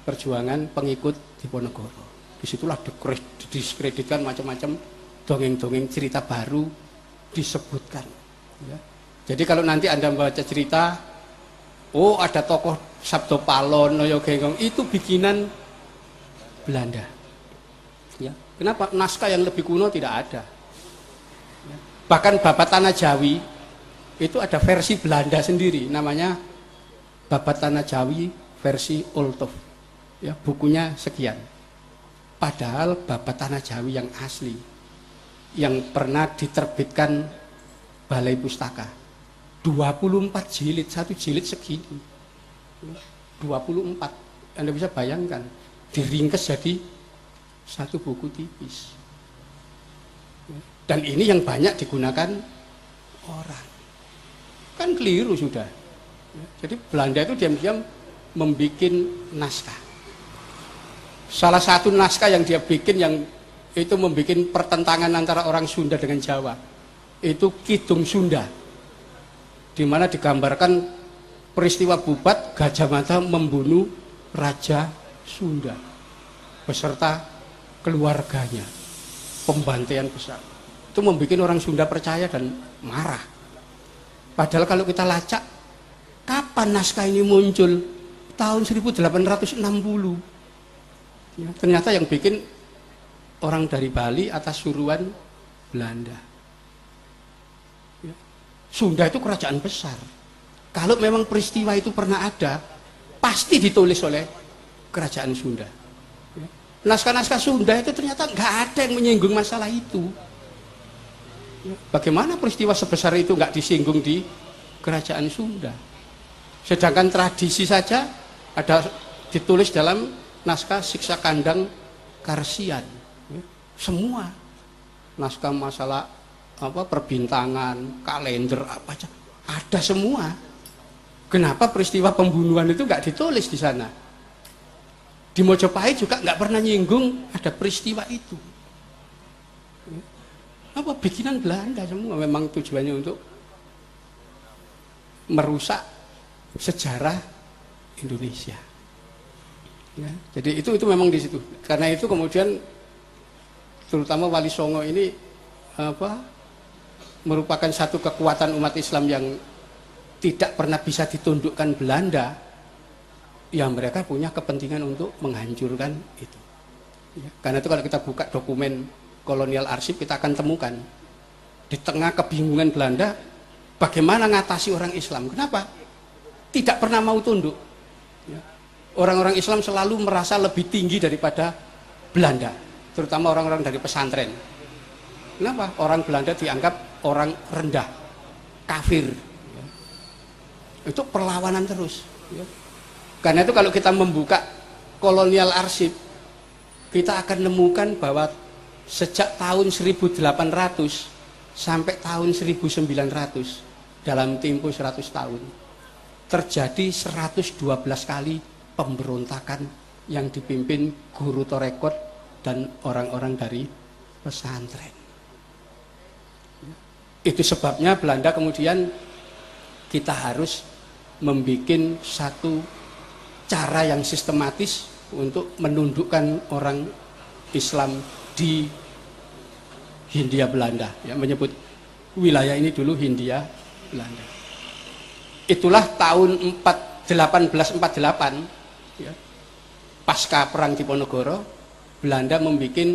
perjuangan pengikut Diponegoro. Disitulah didiskreditkan macam-macam dongeng-dongeng cerita baru disebutkan. Ya. Jadi kalau nanti Anda membaca cerita, oh ada tokoh Sabdo Pahlon Noyo Genggong, itu bikinan Belanda. Ya. Kenapa? Naskah yang lebih kuno tidak ada. Ya. Bahkan Babat Tanah Jawi itu ada versi Belanda sendiri, namanya Babat Tanah Jawi versi Olthof. Ya, bukunya sekian. Padahal Babat Tanah Jawi yang asli, yang pernah diterbitkan Balai Pustaka, 24 jilid, satu jilid segini. 24. Anda bisa bayangkan, diringkes jadi satu buku tipis. Dan ini yang banyak digunakan orang. Kan keliru sudah. Jadi Belanda itu diam-diam membuat naskah. Salah satu naskah yang dia bikin yang itu membuat pertentangan antara orang Sunda dengan Jawa, itu Kidung Sunda, di mana digambarkan peristiwa Bubat Gajah Mada membunuh Raja Sunda beserta keluarganya, pembantaian besar. Itu membuat orang Sunda percaya dan marah. Padahal kalau kita lacak, kapan naskah ini muncul? Tahun 1860. Ya, ternyata yang bikin orang dari Bali atas suruhan Belanda. Ya. Sunda itu kerajaan besar. Kalau memang peristiwa itu pernah ada, pasti ditulis oleh kerajaan Sunda. Ya. Naskah-naskah Sunda itu ternyata nggak ada yang menyinggung masalah itu. Bagaimana peristiwa sebesar itu nggak disinggung di kerajaan Sunda? Sedangkan tradisi saja ada ditulis dalam naskah Siksa Kandang Karsian. Semua naskah masalah perbintangan, kalender apa aja ada semua. Kenapa peristiwa pembunuhan itu nggak ditulis di sana? Di Mojopahit juga nggak pernah nyinggung ada peristiwa itu. Apa bikinan Belanda semua, memang tujuannya untuk merusak sejarah Indonesia. Ya, jadi itu memang di situ. Karena itu kemudian terutama Wali Songo ini merupakan satu kekuatan umat Islam yang tidak pernah bisa ditundukkan Belanda, ya mereka punya kepentingan untuk menghancurkan itu. Ya, karena itu kalau kita buka dokumen kolonial arsip kita akan temukan di tengah kebingungan Belanda bagaimana ngatasi orang Islam. Kenapa? Tidak pernah mau tunduk. Ya. Orang-orang Islam selalu merasa lebih tinggi daripada Belanda, terutama orang-orang dari pesantren. Kenapa? Orang Belanda dianggap orang rendah, kafir. Itu perlawanan terus. Ya. Karena itu kalau kita membuka kolonial arsip, kita akan menemukan bahwa sejak tahun 1800 sampai tahun 1900, dalam tempo 100 tahun, terjadi 112 kali pemberontakan yang dipimpin guru torekot dan orang-orang dari pesantren. Itu sebabnya Belanda kemudian kita harus membuat satu cara yang sistematis untuk menundukkan orang Islam di Hindia Belanda, ya, menyebut wilayah ini dulu Hindia Belanda. Itulah tahun 1848, ya, pasca perang Diponegoro, Belanda membuat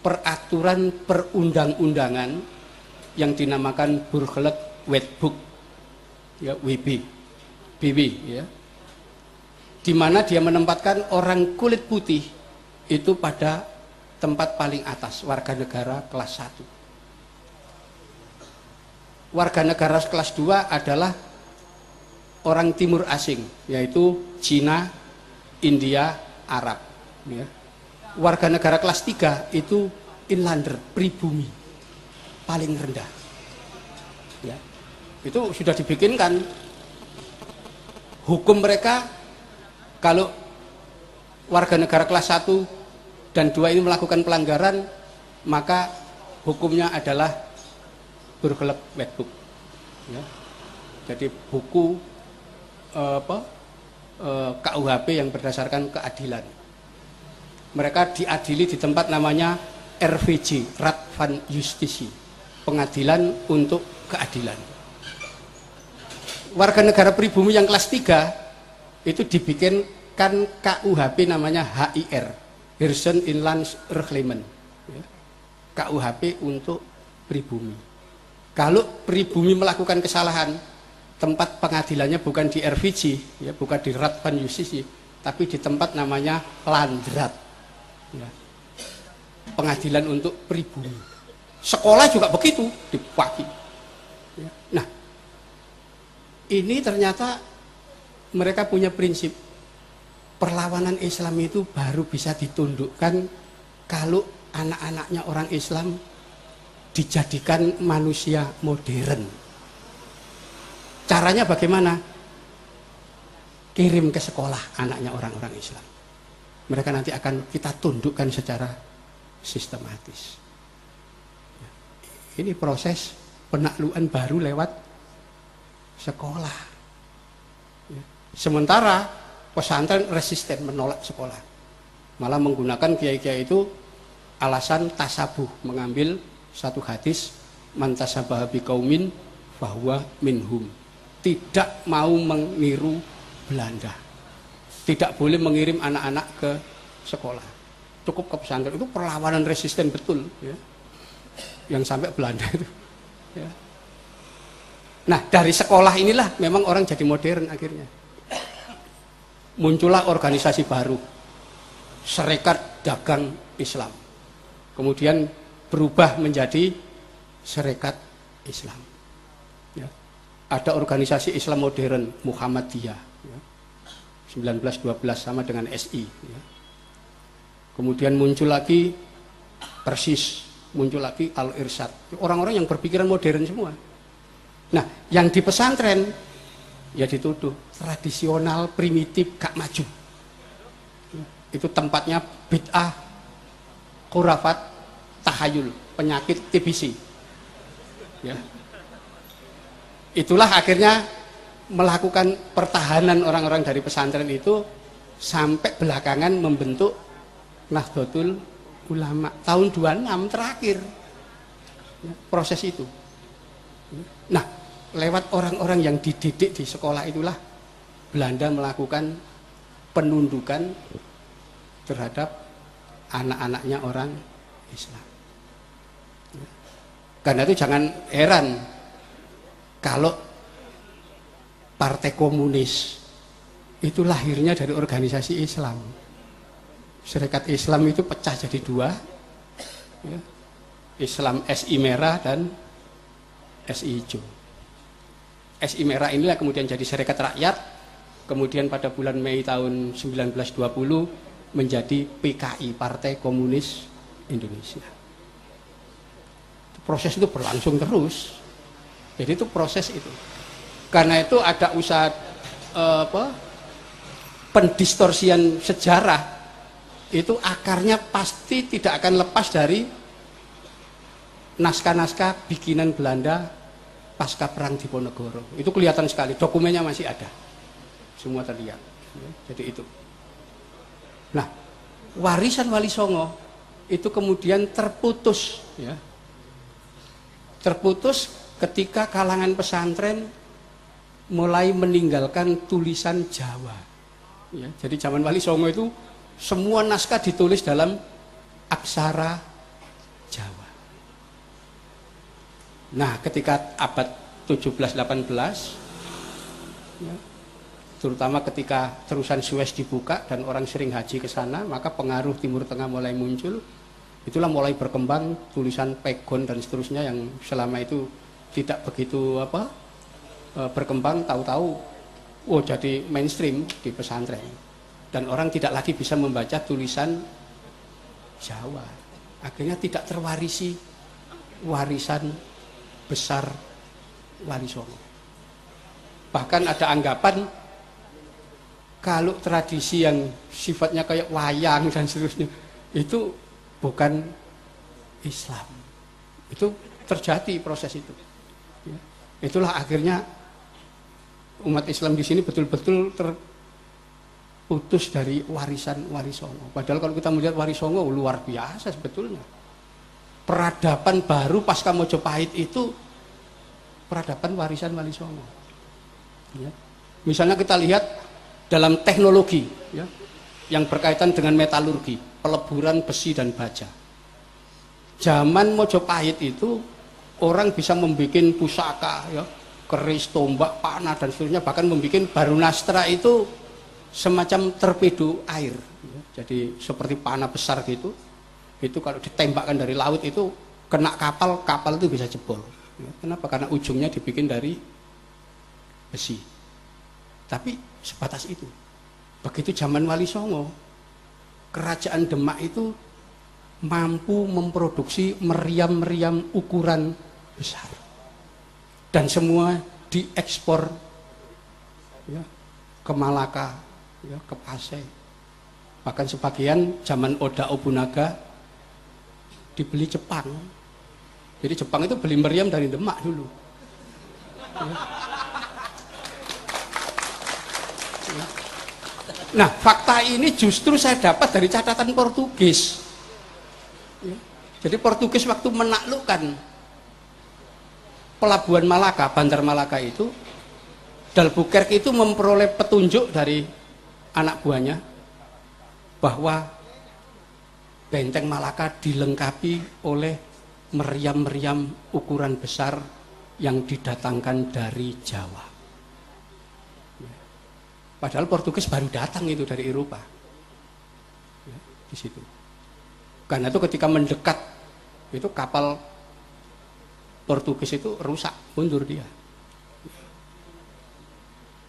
peraturan perundang-undangan yang dinamakan Burgerlijk Wetboek, ya, BW, ya, di mana dia menempatkan orang kulit putih itu pada tempat paling atas, warga negara kelas 1. Warga negara kelas 2 adalah orang timur asing, yaitu Cina, India, Arab. Ya. Warga negara kelas 3 itu inlander, pribumi, paling rendah. Ya. Itu sudah dibikinkan hukum mereka. Kalau warga negara kelas 1 dan 2 ini melakukan pelanggaran, maka hukumnya adalah Burgerlijk Wetboek. Ya. Jadi buku KUHP yang berdasarkan keadilan. Mereka diadili di tempat namanya RVJ, Raad van Justitie, pengadilan untuk keadilan. Warga negara pribumi yang kelas 3 itu dibikinkan KUHP namanya HIR, Heersen Inlands Reglement, ya. KUHP untuk pribumi. Kalau pribumi melakukan kesalahan, tempat pengadilannya bukan di RVJ, ya, bukan di Raad van Justitie, tapi di tempat namanya Landraad, ya, pengadilan untuk pribumi. Sekolah juga begitu, dipaki. Ya. Nah, ini ternyata mereka punya prinsip perlawanan Islam itu baru bisa ditundukkan kalau anak-anaknya orang Islam dijadikan manusia modern. Caranya bagaimana? Kirim ke sekolah anaknya orang-orang Islam. Mereka nanti akan kita tundukkan secara sistematis. Ini proses penaklukan baru lewat sekolah. Sementara pesantren resisten menolak sekolah. Malah menggunakan kiai-kiai itu alasan tasabuh, mengambil satu hadis, man tasabaha biqaumin fahuwa minhum. Tidak mau meniru Belanda. Tidak boleh mengirim anak-anak ke sekolah. Cukup ke pesantren. Itu perlawanan resisten betul, ya. Yang sampai Belanda itu, ya. Nah, dari sekolah inilah memang orang jadi modern akhirnya. Muncullah organisasi baru, Serikat Dagang Islam. Kemudian berubah menjadi Serikat Islam. Ya. Ada organisasi Islam modern, Muhammadiyah, ya. 1912 sama dengan SI. Ya. Kemudian muncul lagi Persis, muncul lagi Al-Irsyad. Orang-orang yang berpikiran modern semua. Nah, yang di pesantren ya dituduh tradisional, primitif, gak maju. Itu tempatnya bid'ah, khurafat, tahayul, penyakit TBC. Ya. Itulah akhirnya melakukan pertahanan orang-orang dari pesantren itu sampai belakangan membentuk Nahdlatul Ulama tahun 26 terakhir. Ya, proses itu. Nah, lewat orang-orang yang dididik di sekolah itulah Belanda melakukan penundukan terhadap anak-anaknya orang Islam. Karena itu jangan heran kalau Partai Komunis itu lahirnya dari organisasi Islam. Serikat Islam itu pecah jadi dua, ya. Islam SI merah dan SI hijau. SI merah inilah kemudian jadi Serikat Rakyat, kemudian pada bulan Mei tahun 1920 menjadi PKI, Partai Komunis Indonesia. Proses itu berlangsung terus. Jadi itu proses itu. Karena itu ada usaha pendistorsian sejarah, itu akarnya pasti tidak akan lepas dari naskah-naskah bikinan Belanda pasca perang Diponegoro. Itu kelihatan sekali, dokumennya masih ada, semua terlihat. Jadi itu. Nah, warisan Wali Songo itu kemudian terputus, ya. Terputus ketika kalangan pesantren mulai meninggalkan tulisan Jawa. Ya, jadi zaman Wali Songo itu semua naskah ditulis dalam aksara Jawa. Nah, ketika abad 17-18, ya, terutama ketika terusan Suez dibuka dan orang sering haji ke sana, maka pengaruh Timur Tengah mulai muncul. Itulah mulai berkembang tulisan pegon dan seterusnya yang selama itu tidak begitu berkembang, tahu-tahu jadi mainstream di pesantren dan orang tidak lagi bisa membaca tulisan Jawa. Akhirnya tidak terwarisi warisan besar Wali Songo. Bahkan ada anggapan kalau tradisi yang sifatnya kayak wayang dan seterusnya itu bukan Islam. Itu terjadi proses itu. Ya. Itulah akhirnya umat Islam di sini betul-betul terputus dari warisan Wali Songo. Padahal kalau kita melihat Wali Songo luar biasa sebetulnya. Peradaban baru pasca Mojopahit itu peradaban warisan Wali Songo. Ya. Misalnya kita lihat dalam teknologi, ya, yang berkaitan dengan metalurgi, peleburan besi dan baja. Zaman Mojopahit itu orang bisa membuat pusaka, ya, keris, tombak, panah dan seterusnya, bahkan membuat barunastra itu semacam torpedo air, ya. Jadi seperti panah besar gitu. Itu kalau ditembakkan dari laut itu kena kapal, kapal itu bisa jebol. Ya, kenapa? Karena ujungnya dibikin dari besi. Tapi sebatas itu. Begitu zaman Wali Songo, kerajaan Demak itu mampu memproduksi meriam-meriam ukuran besar. Dan semua diekspor, ya, ke Malaka, ya, ke Pasai. Bahkan sebagian zaman Oda Nobunaga dibeli Jepang. Jadi Jepang itu beli meriam dari Demak dulu. Ya. Ya. Nah, fakta ini justru saya dapat dari catatan Portugis. Ya. Jadi Portugis waktu menaklukkan pelabuhan Malaka, Bandar Malaka itu, D'Albuquerque itu memperoleh petunjuk dari anak buahnya bahwa benteng Malaka dilengkapi oleh meriam-meriam ukuran besar yang didatangkan dari Jawa. Padahal Portugis baru datang itu dari Eropa, ya, di situ. Karena itu ketika mendekat itu kapal Portugis itu rusak, mundur dia.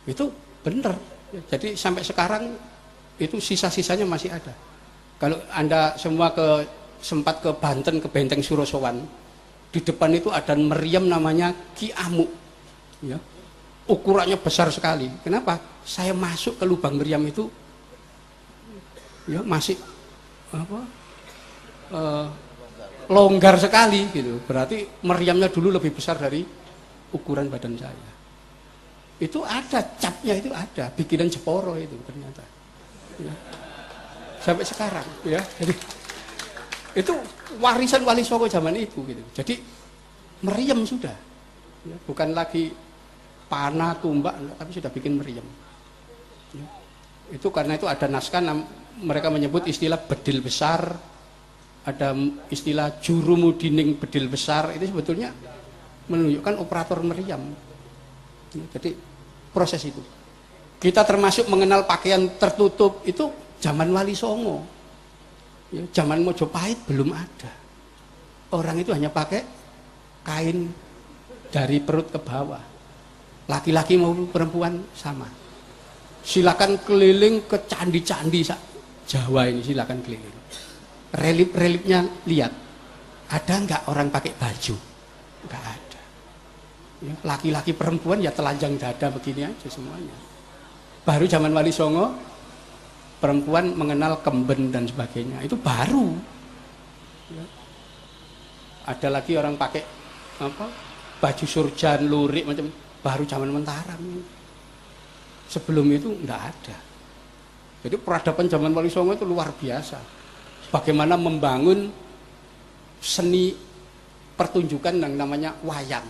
Itu benar. Jadi sampai sekarang itu sisa-sisanya masih ada. Kalau Anda semua ke sempat ke Banten, ke Benteng Surosowan. Di depan itu ada meriam namanya Ki Amuk. Ya. Ukurannya besar sekali. Kenapa? Saya masuk ke lubang meriam itu, ya masih apa? Longgar sekali gitu. Berarti meriamnya dulu lebih besar dari ukuran badan saya. Itu ada capnya, itu ada bikinan Jeporo itu ternyata. Ya. Sampai sekarang, ya. Jadi itu warisan Wali Songo zaman itu gitu. Jadi meriam sudah, ya. Bukan lagi panah, tumbak, tapi sudah bikin meriam. Ya. Itu karena itu ada naskah mereka menyebut istilah bedil besar, ada istilah jurumudining bedil besar. Itu sebetulnya menunjukkan operator meriam. Ya, jadi proses itu. Kita termasuk mengenal pakaian tertutup itu zaman Wali Songo. Ya, zaman Mojopahit belum ada. Orang itu hanya pakai kain dari perut ke bawah. Laki-laki maupun perempuan sama. Silakan keliling ke candi-candi Jawa ini, silakan keliling. Relip-relipnya lihat. Ada nggak orang pakai baju? Nggak ada. Ya, laki-laki perempuan ya telanjang dada begini aja semuanya. Baru zaman Wali Songo perempuan mengenal kemben dan sebagainya, itu baru. Ya. Ada lagi orang pakai apa? Baju surjan, lurik macam, baru zaman Mataram. Sebelum itu enggak ada. Jadi peradaban zaman Wali Songo itu luar biasa. Bagaimana membangun seni pertunjukan yang namanya wayang.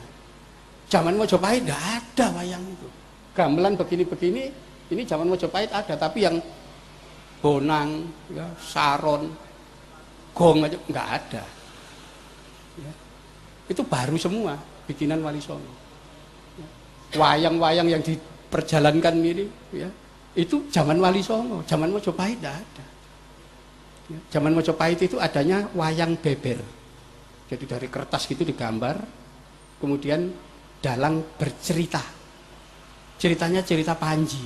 Zaman Mojopahit enggak ada wayang itu. Gamelan begini-begini, ini zaman Mojopahit ada, tapi yang bonang, ya, saron, gong aja nggak ada. Ya. Itu baru semua bikinan Wali Songo. Ya. Wayang-wayang yang diperjalankan ini, ya, itu zaman Wali Songo, zaman Mojopahit nggak ada. Ya. Zaman Mojopahit itu adanya wayang beber. Jadi dari kertas gitu digambar, kemudian dalang bercerita. Ceritanya cerita Panji.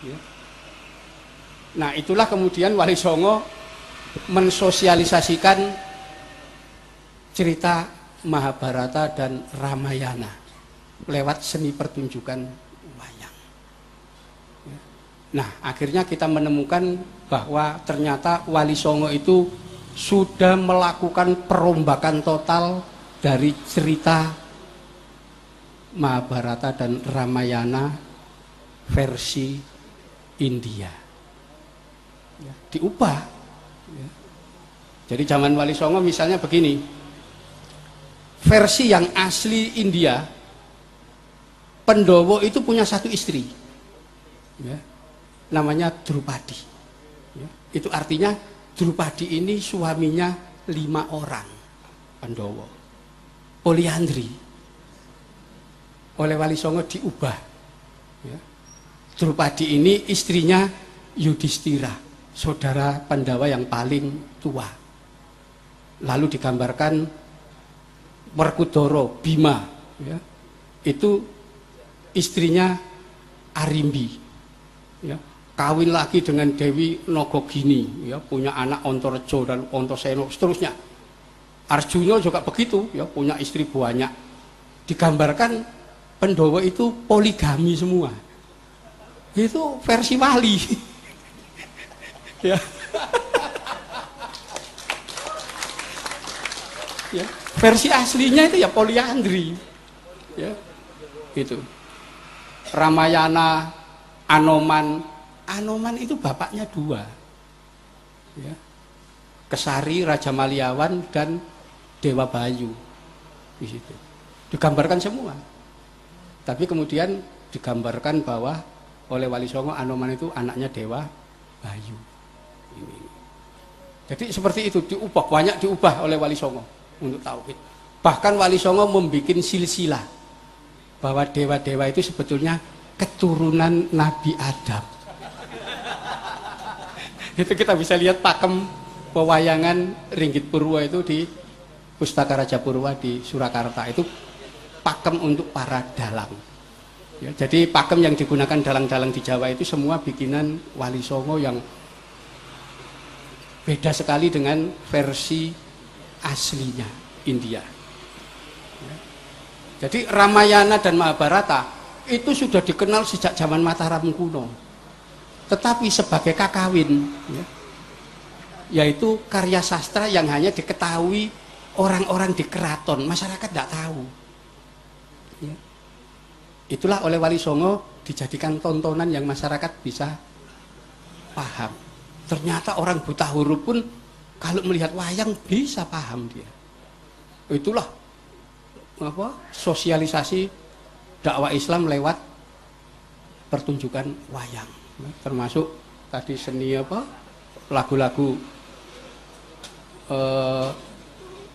Ya. Nah itulah kemudian Wali Songo mensosialisasikan cerita Mahabharata dan Ramayana lewat seni pertunjukan wayang. Nah akhirnya kita menemukan bahwa ternyata Wali Songo itu sudah melakukan perombakan total dari cerita Mahabharata dan Ramayana versi India. Ya, diubah. Ya. Jadi zaman Wali Songo misalnya begini, versi yang asli India, Pendowo itu punya satu istri, ya, namanya Drupadi. Ya. Itu artinya Drupadi ini suaminya 5 orang, Pendowo. Poliandri. Oleh Wali Songo diubah. Ya. Drupadi ini istrinya Yudhistira, saudara Pandawa yang paling tua. Lalu digambarkan Werkudara, Bima, ya, itu istrinya Arimbi, ya, kawin lagi dengan Dewi Nogogini, ya, punya anak Antareja dan Antasena, seterusnya. Arjuna juga begitu, ya, punya istri banyak. Digambarkan Pendowo itu poligami semua. Itu versi Wali. Ya. Ya, versi aslinya itu ya poliandri. Ya. Itu. Ramayana, Anoman. Anoman itu bapaknya 2. Ya. Kesari, Raja Maliawan dan Dewa Bayu. Di situ. Digambarkan semua. Tapi kemudian digambarkan bahwa oleh Wali Songo Anoman itu anaknya Dewa Bayu. Ini. Jadi seperti itu diubah, banyak diubah oleh Wali Songo untuk tauhid. Bahkan Wali Songo membuat silsilah bahwa dewa-dewa itu sebetulnya keturunan Nabi Adam. Itu kita bisa lihat pakem pewayangan Ringgit Purwa itu di Pustaka Raja Purwa di Surakarta. Itu pakem untuk para dalang. Ya, jadi pakem yang digunakan dalang-dalang di Jawa itu semua bikinan Wali Songo yang Beda sekali dengan versi aslinya India. Jadi Ramayana dan Mahabharata itu sudah dikenal sejak zaman Mataram kuno. Tetapi sebagai kakawin, yaitu karya sastra yang hanya diketahui orang-orang di keraton, masyarakat tidak tahu. Itulah oleh Wali Songo dijadikan tontonan yang masyarakat bisa paham. Ternyata orang buta huruf pun kalau melihat wayang bisa paham dia. Itulah sosialisasi dakwah Islam lewat pertunjukan wayang. Termasuk tadi seni lagu-lagu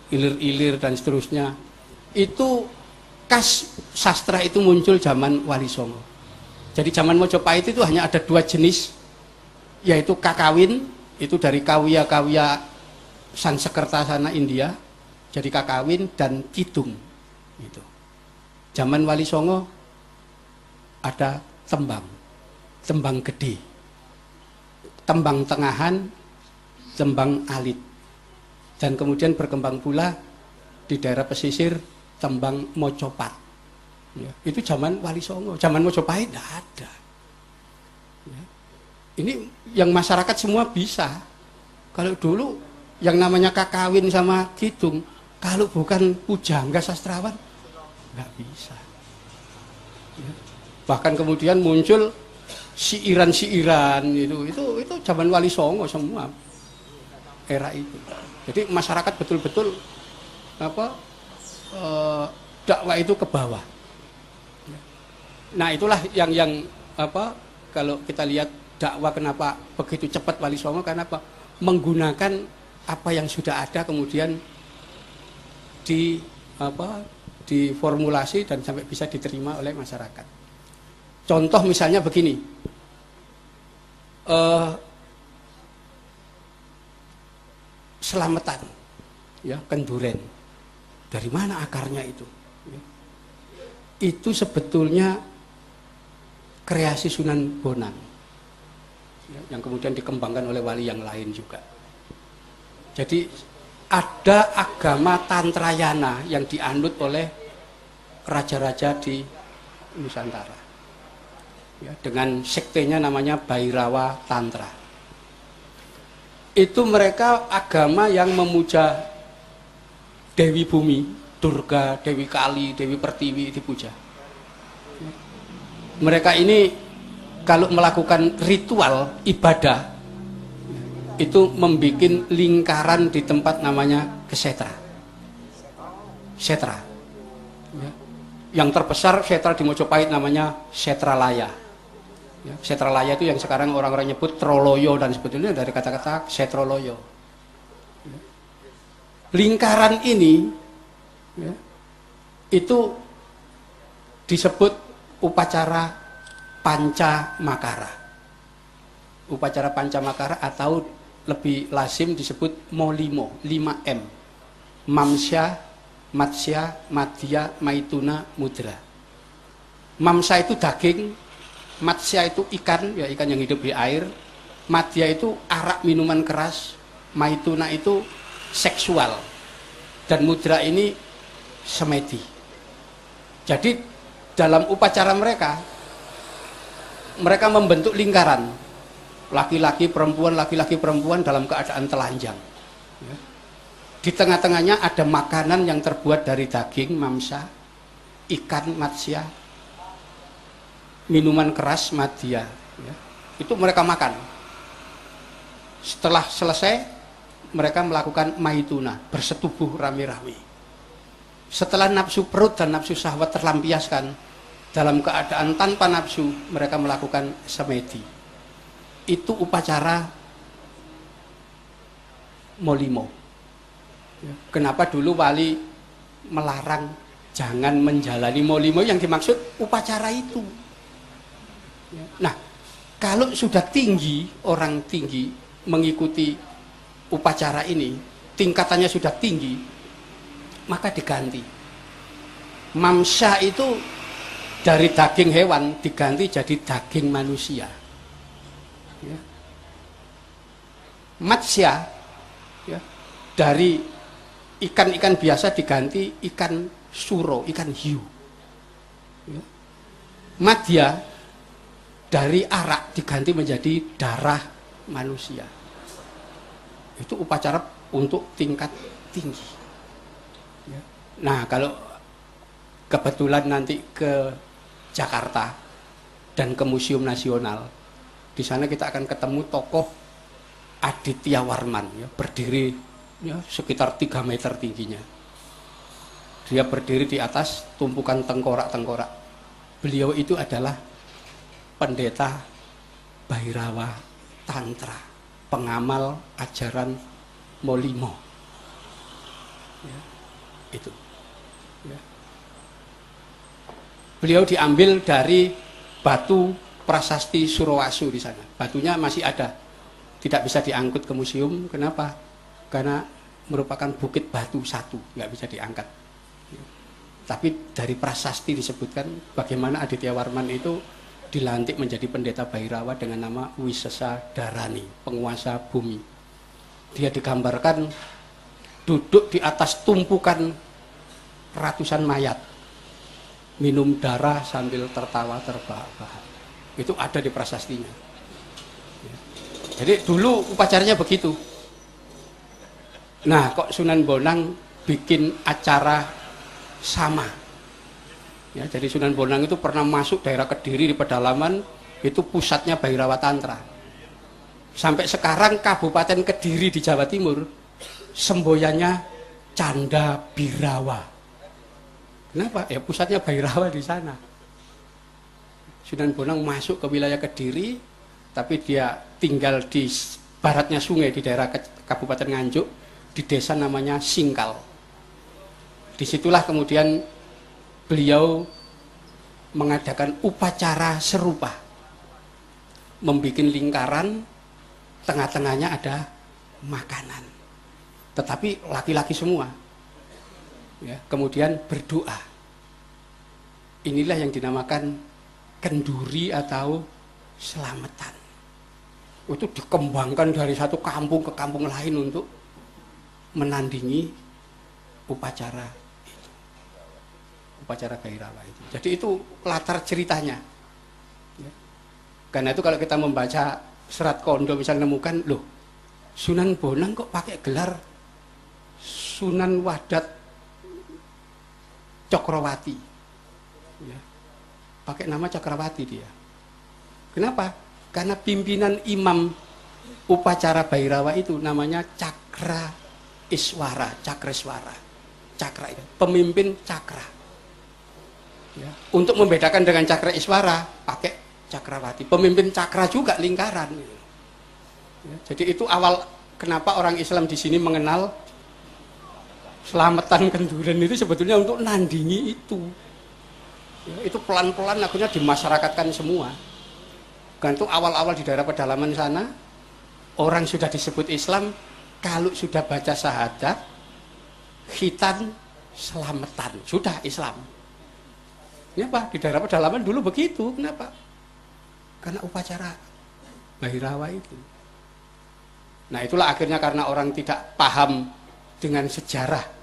ilir-ilir dan seterusnya. Itu khas sastra itu muncul zaman Wali Songo. Jadi zaman Mojopahit itu hanya ada 2 jenis, yaitu kakawin, itu dari kawya-kawya Sansekerta sana India, jadi kakawin, dan kidung. Itu. Zaman Wali Songo ada tembang gede, tembang tengahan, tembang alit, dan kemudian berkembang pula di daerah pesisir tembang Mojopat. Ya, itu zaman Wali Songo, zaman Mojopahit tidak ada. Ya. Ini yang masyarakat semua bisa. Kalau dulu yang namanya kakawin sama kidung, kalau bukan pujangga sastrawan nggak bisa. Ya. Bahkan kemudian muncul siiran-siiran itu zaman Wali Songo semua era itu. Jadi masyarakat betul-betul dakwah itu ke bawah. Nah itulah yang kalau kita lihat dakwah kenapa begitu cepat Wali Songo, karena apa? Menggunakan apa yang sudah ada kemudian diformulasi dan sampai bisa diterima oleh masyarakat. Contoh misalnya begini, selamatan, ya, kenduren. Dari mana akarnya itu? Ya. Itu sebetulnya kreasi Sunan Bonang, ya, yang kemudian dikembangkan oleh wali yang lain juga. Jadi ada agama Tantrayana yang dianut oleh raja-raja di Nusantara, ya, dengan sektenya namanya Bhairawa Tantra. Itu mereka agama yang memuja Dewi Bumi, Durga, Dewi Kali, Dewi Pertiwi dipuja. Mereka ini kalau melakukan ritual ibadah itu membuat lingkaran di tempat namanya Kesetra. Setra. Ya. Yang terbesar setra di Mojopahit namanya Setralaya. Ya, Setralaya itu yang sekarang orang-orang nyebut Troloyo dan sebetulnya dari kata-kata Setroloyo. Ya. Lingkaran ini, ya, itu disebut upacara Pancamakara. Upacara Pancamakara atau lebih lazim disebut Molimo, 5M. Mamsya, Matsya, Madhya, Maituna, Mudra. Mamsya itu daging, Matsya itu ikan, ya ikan yang hidup di air. Madhya itu arak minuman keras, Maituna itu seksual. Dan Mudra ini semedi. Jadi dalam upacara mereka membentuk lingkaran laki-laki perempuan dalam keadaan telanjang. Ya. Di tengah-tengahnya ada makanan yang terbuat dari daging mamsa, ikan matsya, minuman keras madhya. Ya. Itu mereka makan. Setelah selesai mereka melakukan maituna, bersetubuh rame-rame. Setelah nafsu perut dan nafsu syahwat terlampiaskan, dalam keadaan tanpa nafsu, mereka melakukan semedi. Itu upacara Molimo. Kenapa dulu wali melarang jangan menjalani Molimo? Yang dimaksud upacara itu. Nah, kalau sudah tinggi, orang tinggi mengikuti upacara ini, tingkatannya sudah tinggi, maka diganti. Mamsya itu dari daging hewan diganti jadi daging manusia. Ya. Matsya dari ikan-ikan biasa diganti ikan suro, ikan hiu. Ya. Madya dari arak diganti menjadi darah manusia. Itu upacara untuk tingkat tinggi. Ya. Nah, kalau kebetulan nanti ke Jakarta dan ke Museum Nasional, di sana kita akan ketemu tokoh Aditya Warman, ya, berdiri ya, sekitar 3 meter tingginya. Dia berdiri di atas tumpukan tengkorak-tengkorak. Beliau itu adalah pendeta Bhairawa Tantra, pengamal ajaran Molimo. Ya, itu. Ya. Beliau diambil dari batu prasasti Surawasu di sana. Batunya masih ada, tidak bisa diangkut ke museum. Kenapa? Karena merupakan bukit batu satu, nggak bisa diangkat. Tapi dari prasasti disebutkan bagaimana Aditya Warman itu dilantik menjadi pendeta Bhairawa dengan nama Wisesa Dharani, penguasa bumi. Dia digambarkan duduk di atas tumpukan ratusan mayat, minum darah sambil tertawa terbahak-bahak. Itu ada di prasastinya. Jadi dulu upacaranya begitu. Nah, kok Sunan Bonang bikin acara sama. Ya, jadi Sunan Bonang itu pernah masuk daerah Kediri di pedalaman, itu pusatnya Bhairawa Tantra. Sampai sekarang Kabupaten Kediri di Jawa Timur semboyannya Canda Birawa. Kenapa? Ya pusatnya Bhairawa di sana. Sunan Bonang masuk ke wilayah Kediri, tapi dia tinggal di baratnya sungai di daerah Kabupaten Nganjuk, di desa namanya Singkal. Disitulah kemudian beliau mengadakan upacara serupa, membuat lingkaran, tengah-tengahnya ada makanan, tetapi laki-laki semua. Ya, kemudian berdoa. Inilah yang dinamakan kenduri atau selamatan. Itu dikembangkan dari satu kampung ke kampung lain untuk menandingi upacara itu, upacara Bhairawa itu. Jadi itu latar ceritanya. Ya. Karena itu kalau kita membaca Serat Kondo misalnya nemukan, loh Sunan Bonang kok pakai gelar Sunan Wadat Cokrawati, ya. Pakai nama Cakrawati dia. Kenapa? Karena pimpinan imam upacara Bhairawa itu namanya Cakra Iswara, Cakreswara, Cakra itu pemimpin Cakra. Ya. Untuk membedakan dengan Cakra Iswara pakai Cakrawati, pemimpin Cakra juga lingkaran. Ya. Jadi itu awal kenapa orang Islam di sini mengenal selamatan kenduren itu sebetulnya untuk nandingi itu. Ya, itu pelan-pelan akhirnya dimasyarakatkan semua. Kan itu awal-awal di daerah pedalaman sana orang sudah disebut Islam. Kalau sudah baca syahadat, khitan, selamatan, sudah Islam. Kenapa? Di daerah pedalaman dulu begitu. Kenapa? Karena upacara Bhairawa itu. Nah itulah akhirnya karena orang tidak paham dengan sejarah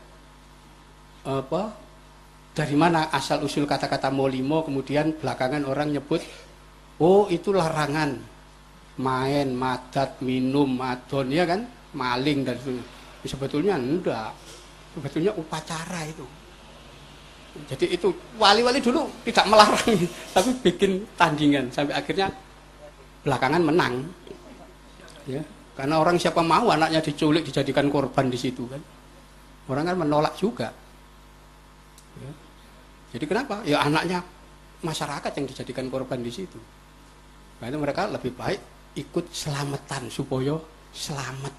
dari mana asal usul kata-kata Molimo, kemudian belakangan orang nyebut, oh itu larangan main, madat, minum, madon, ya kan? Maling dan sebetulnya enggak, sebetulnya upacara itu. Jadi itu wali-wali dulu tidak melarang, tapi bikin tandingan sampai akhirnya belakangan menang. Ya, karena orang siapa mau anaknya diculik dijadikan korban di situ kan, orang kan menolak juga. Ya. Jadi kenapa? Ya anaknya masyarakat yang dijadikan korban di situ. Karena mereka lebih baik ikut selamatan supaya selamat.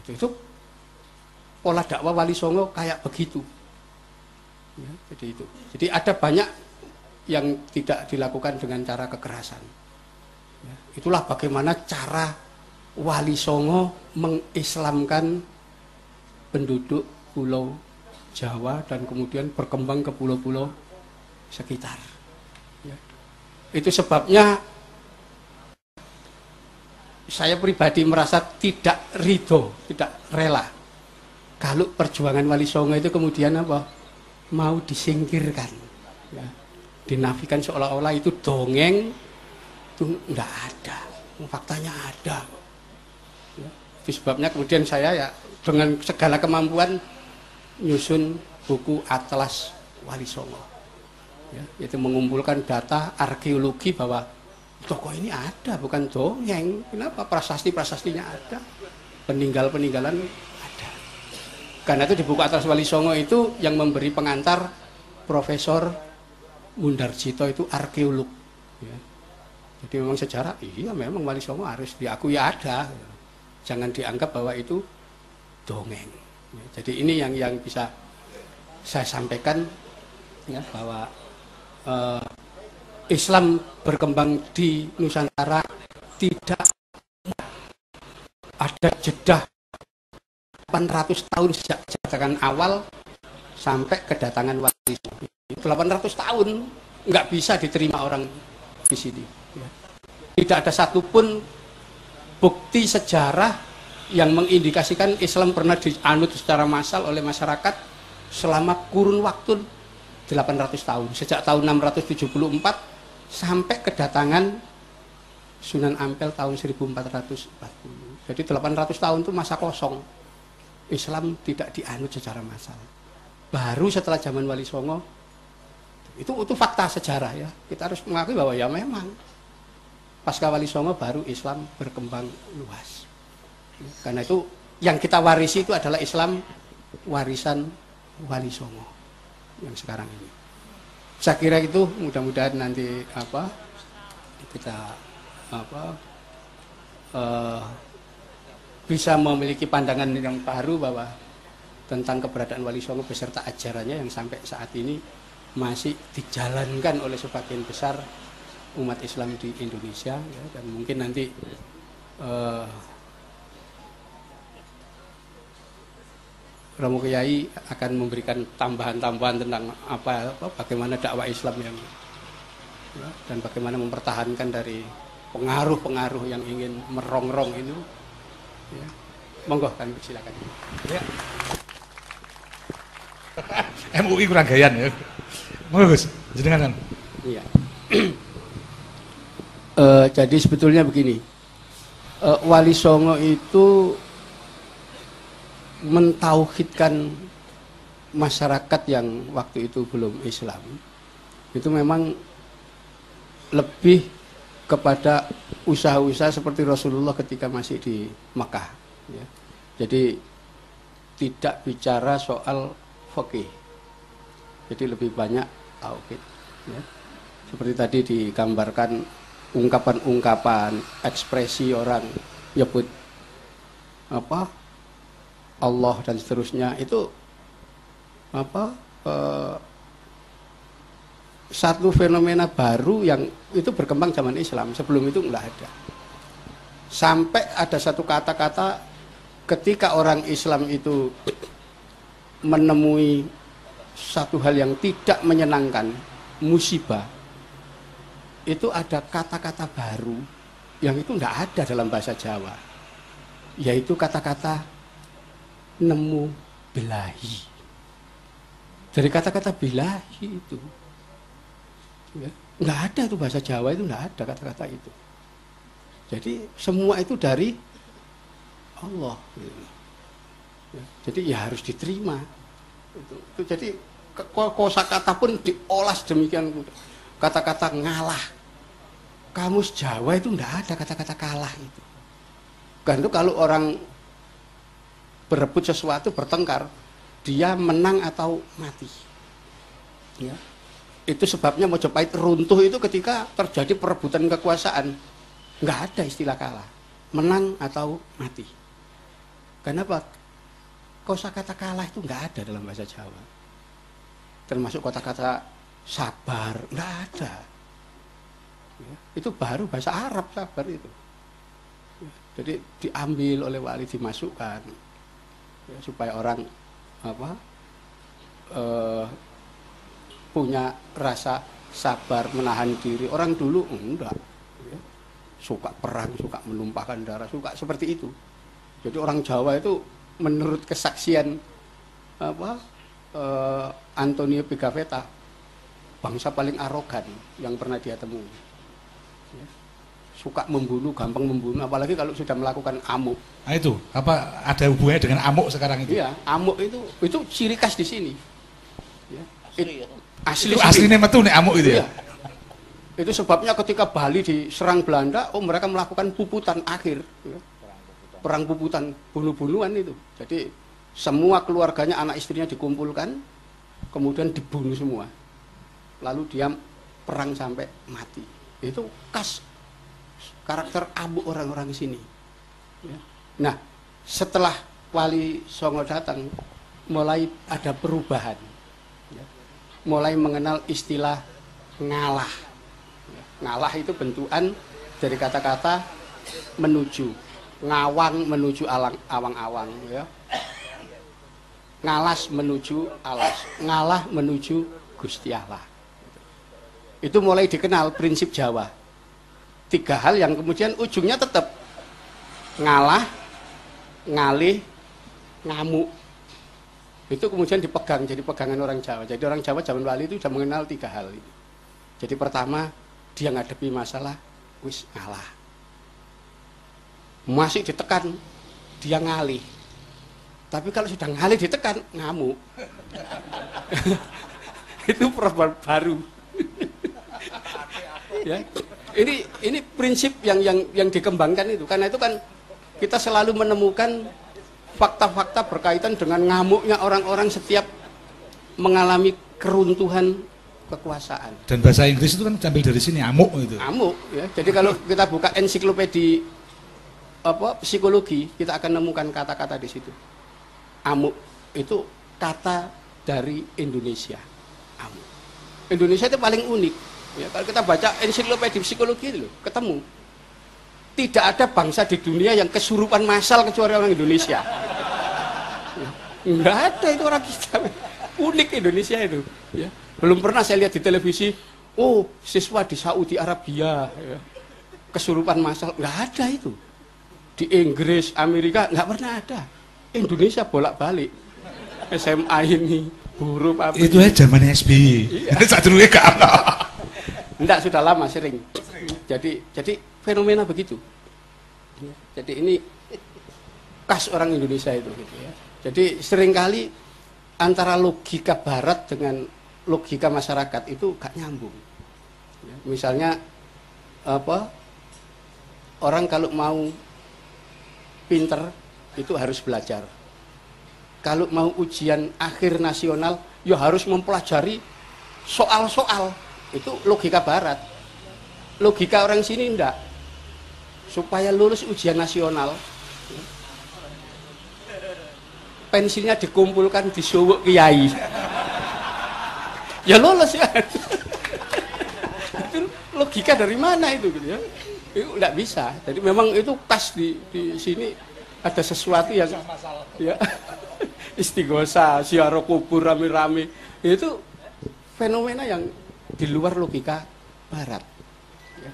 Itu pola dakwah Wali Songo kayak begitu. Ya, jadi itu. Jadi ada banyak yang tidak dilakukan dengan cara kekerasan. Ya, itulah bagaimana cara Wali Songo mengislamkan penduduk Pulau Jawa dan kemudian berkembang ke pulau-pulau sekitar. Ya. Itu sebabnya saya pribadi merasa tidak ridho, tidak rela kalau perjuangan Wali Songo itu kemudian apa, mau disingkirkan, ya, dinafikan seolah-olah itu dongeng, itu enggak ada, faktanya ada. Ya, itu sebabnya kemudian saya ya dengan segala kemampuan nyusun buku Atlas Wali Songo, ya, itu mengumpulkan data arkeologi bahwa tokoh ini ada, bukan dongeng. Kenapa? Prasasti-prasastinya ada, peninggalan-peninggalan ada. Karena itu di buku Atlas Wali Songo itu yang memberi pengantar Profesor Mundarjito, itu arkeolog. Ya. Jadi memang sejarah, iya memang Wali Songo harus diakui ada. Jangan dianggap bahwa itu dongeng. Ya, jadi ini yang bisa saya sampaikan, ya, bahwa Islam berkembang di Nusantara tidak ada jeda 800 tahun sejak kedatangan awal sampai kedatangan Wali Songo. 800 tahun nggak bisa diterima orang di sini. Tidak ada satupun bukti sejarah yang mengindikasikan Islam pernah dianut secara massal oleh masyarakat selama kurun waktu 800 tahun. Sejak tahun 674 sampai kedatangan Sunan Ampel tahun 1440. Jadi 800 tahun itu masa kosong. Islam tidak dianut secara massal. Baru setelah zaman Wali Songo, itu fakta sejarah, ya. Kita harus mengakui bahwa ya memang pasca Wali Songo baru Islam berkembang luas. Karena itu yang kita warisi itu adalah Islam warisan Wali Songo yang sekarang ini. Saya kira itu, mudah-mudahan nanti kita bisa memiliki pandangan yang baru bahwa tentang keberadaan Wali Songo beserta ajarannya yang sampai saat ini masih dijalankan oleh sebagian besar umat Islam di Indonesia, ya, dan mungkin nanti Romo Kiai akan memberikan tambahan-tambahan tentang bagaimana dakwah Islam yang, ya, dan bagaimana mempertahankan dari pengaruh-pengaruh yang ingin merongrong itu, ya. Monggo, kami silakan. Ya. MUI kurang gayan, ya. Monggo Gus, jenengan. Iya. Jadi sebetulnya begini, Wali Songo itu mentauhidkan masyarakat yang waktu itu belum Islam. Itu memang lebih kepada usaha-usaha seperti Rasulullah ketika masih di Mekah, ya. Jadi tidak bicara soal fikih, jadi lebih banyak tauhid, ya. Seperti tadi digambarkan ungkapan-ungkapan, ekspresi orang nyebut Allah dan seterusnya, itu satu fenomena baru yang itu berkembang zaman Islam. Sebelum itu enggak ada. Sampai ada satu kata-kata ketika orang Islam itu menemui satu hal yang tidak menyenangkan, musibah, itu ada kata-kata baru yang itu enggak ada dalam bahasa Jawa, yaitu kata-kata nemu bilahi. Dari kata-kata bilahi itu, ya, nggak ada itu bahasa Jawa, itu nggak ada kata-kata itu. Jadi semua itu dari Allah, ya, jadi ya harus diterima itu jadi kosakata pun diolah demikian. Kata-kata ngalah, kamus Jawa itu nggak ada kata-kata kalah itu. Kan itu kalau orang berebut sesuatu, bertengkar, dia menang atau mati, ya. Itu sebabnya Mojopahit runtuh itu ketika terjadi perebutan kekuasaan. Nggak ada istilah kalah, menang atau mati. Kenapa? Kosakata kalah itu nggak ada dalam bahasa Jawa. Termasuk kata-kata sabar, nggak ada, ya. Itu baru bahasa Arab, sabar itu, ya. Jadi diambil oleh wali, dimasukkan, ya, supaya orang punya rasa sabar, menahan diri. Orang dulu enggak, ya. suka perang, suka menumpahkan darah, suka seperti itu. Jadi orang Jawa itu menurut kesaksian Antonio Pigafetta, bangsa paling arogan yang pernah dia temui. Ya. Suka membunuh, gampang membunuh, apalagi kalau sudah melakukan amuk. Nah itu, apa ada hubungannya dengan amuk sekarang itu? Iya, amuk itu ciri khas di sini. Ya. Asli aslinya metu nih amuk itu ya. Itu sebabnya ketika Bali diserang Belanda, mereka melakukan puputan akhir, ya. Perang puputan, bunuh-bunuhan itu. Jadi semua keluarganya, anak istrinya dikumpulkan, kemudian dibunuh semua. Lalu dia perang sampai mati. Itu khas karakter amuk orang-orang di sini. Ya. Nah, setelah Wali Songo datang, mulai ada perubahan. Ya. Mulai mengenal istilah ngalah. Ya. Ngalah itu bentukan dari kata-kata menuju, ngawang menuju awang-awang. Ya. Ngalas menuju alas, ngalah menuju Gusti Allah. Itu mulai dikenal prinsip Jawa. 3 hal yang kemudian ujungnya tetap ngalah, ngalih, ngamuk. Itu kemudian dipegang jadi pegangan orang Jawa. Jadi orang Jawa zaman Wali itu sudah mengenal 3 hal ini. Jadi pertama, dia ngadepi masalah wis ngalah. Masih ditekan, dia ngalih. Tapi kalau sudah ngalih ditekan, ngamuk. Itu problem baru. Ya, ini prinsip yang dikembangkan itu. Karena itu kan kita selalu menemukan fakta-fakta berkaitan dengan ngamuknya orang-orang setiap mengalami keruntuhan kekuasaan. Dan bahasa Inggris itu kan ambil dari sini, amuk itu. Amuk, ya. Jadi kalau kita buka ensiklopedi psikologi, kita akan nemukan kata-kata di situ. Amuk itu kata dari Indonesia. Amuk. Indonesia itu paling unik. Ya, kalau kita baca ensiklopedi psikologi itu ketemu tidak ada bangsa di dunia yang kesurupan massal kecuali orang Indonesia. Enggak ada, itu orang kita. Unik Indonesia itu. Ya. Belum pernah saya lihat di televisi, siswa di Saudi Arabia ya, kesurupan massal, enggak ada itu. Di Inggris, Amerika enggak pernah ada. Indonesia bolak-balik. SMA ini huruf apa? Itu aja zaman SBY. Iya. Saat dulu enggak ada. Enggak, sudah lama sering. Jadi fenomena begitu. Jadi ini khas orang Indonesia itu gitu ya. Jadi seringkali antara logika barat dengan logika masyarakat itu gak nyambung. Ya, misalnya orang kalau mau pinter itu harus belajar. Kalau mau ujian akhir nasional, ya harus mempelajari soal-soal. Itu logika barat. Logika orang sini enggak. Supaya lulus ujian nasional, pensilnya dikumpulkan di sowok kiai. Ya lulus ya. Itu logika dari mana itu gitu ya? Itu enggak bisa. Jadi memang itu khas di sini ada sesuatu yang ya istighosa, ziarah kubur rame-rame. Itu fenomena yang di luar logika barat. Ya.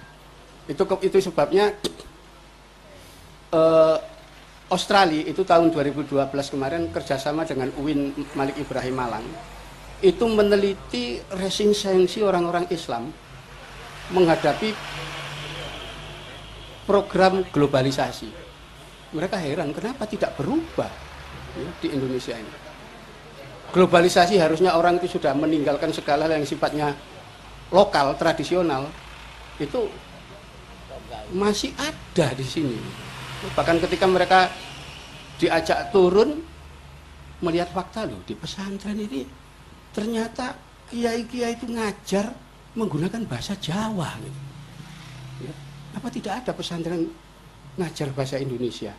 Itu sebabnya Australia itu tahun 2012 kemarin kerjasama dengan UIN Malik Ibrahim Malang itu meneliti resistensi orang-orang Islam menghadapi program globalisasi. Mereka heran kenapa tidak berubah ya, di Indonesia ini. Globalisasi harusnya orang itu sudah meninggalkan segala hal yang sifatnya lokal, tradisional, itu masih ada di sini. Bahkan ketika mereka diajak turun melihat fakta loh, di pesantren ini ternyata kiai-kiai itu ngajar menggunakan bahasa Jawa gitu. Ya. Apa tidak ada pesantren ngajar bahasa Indonesia?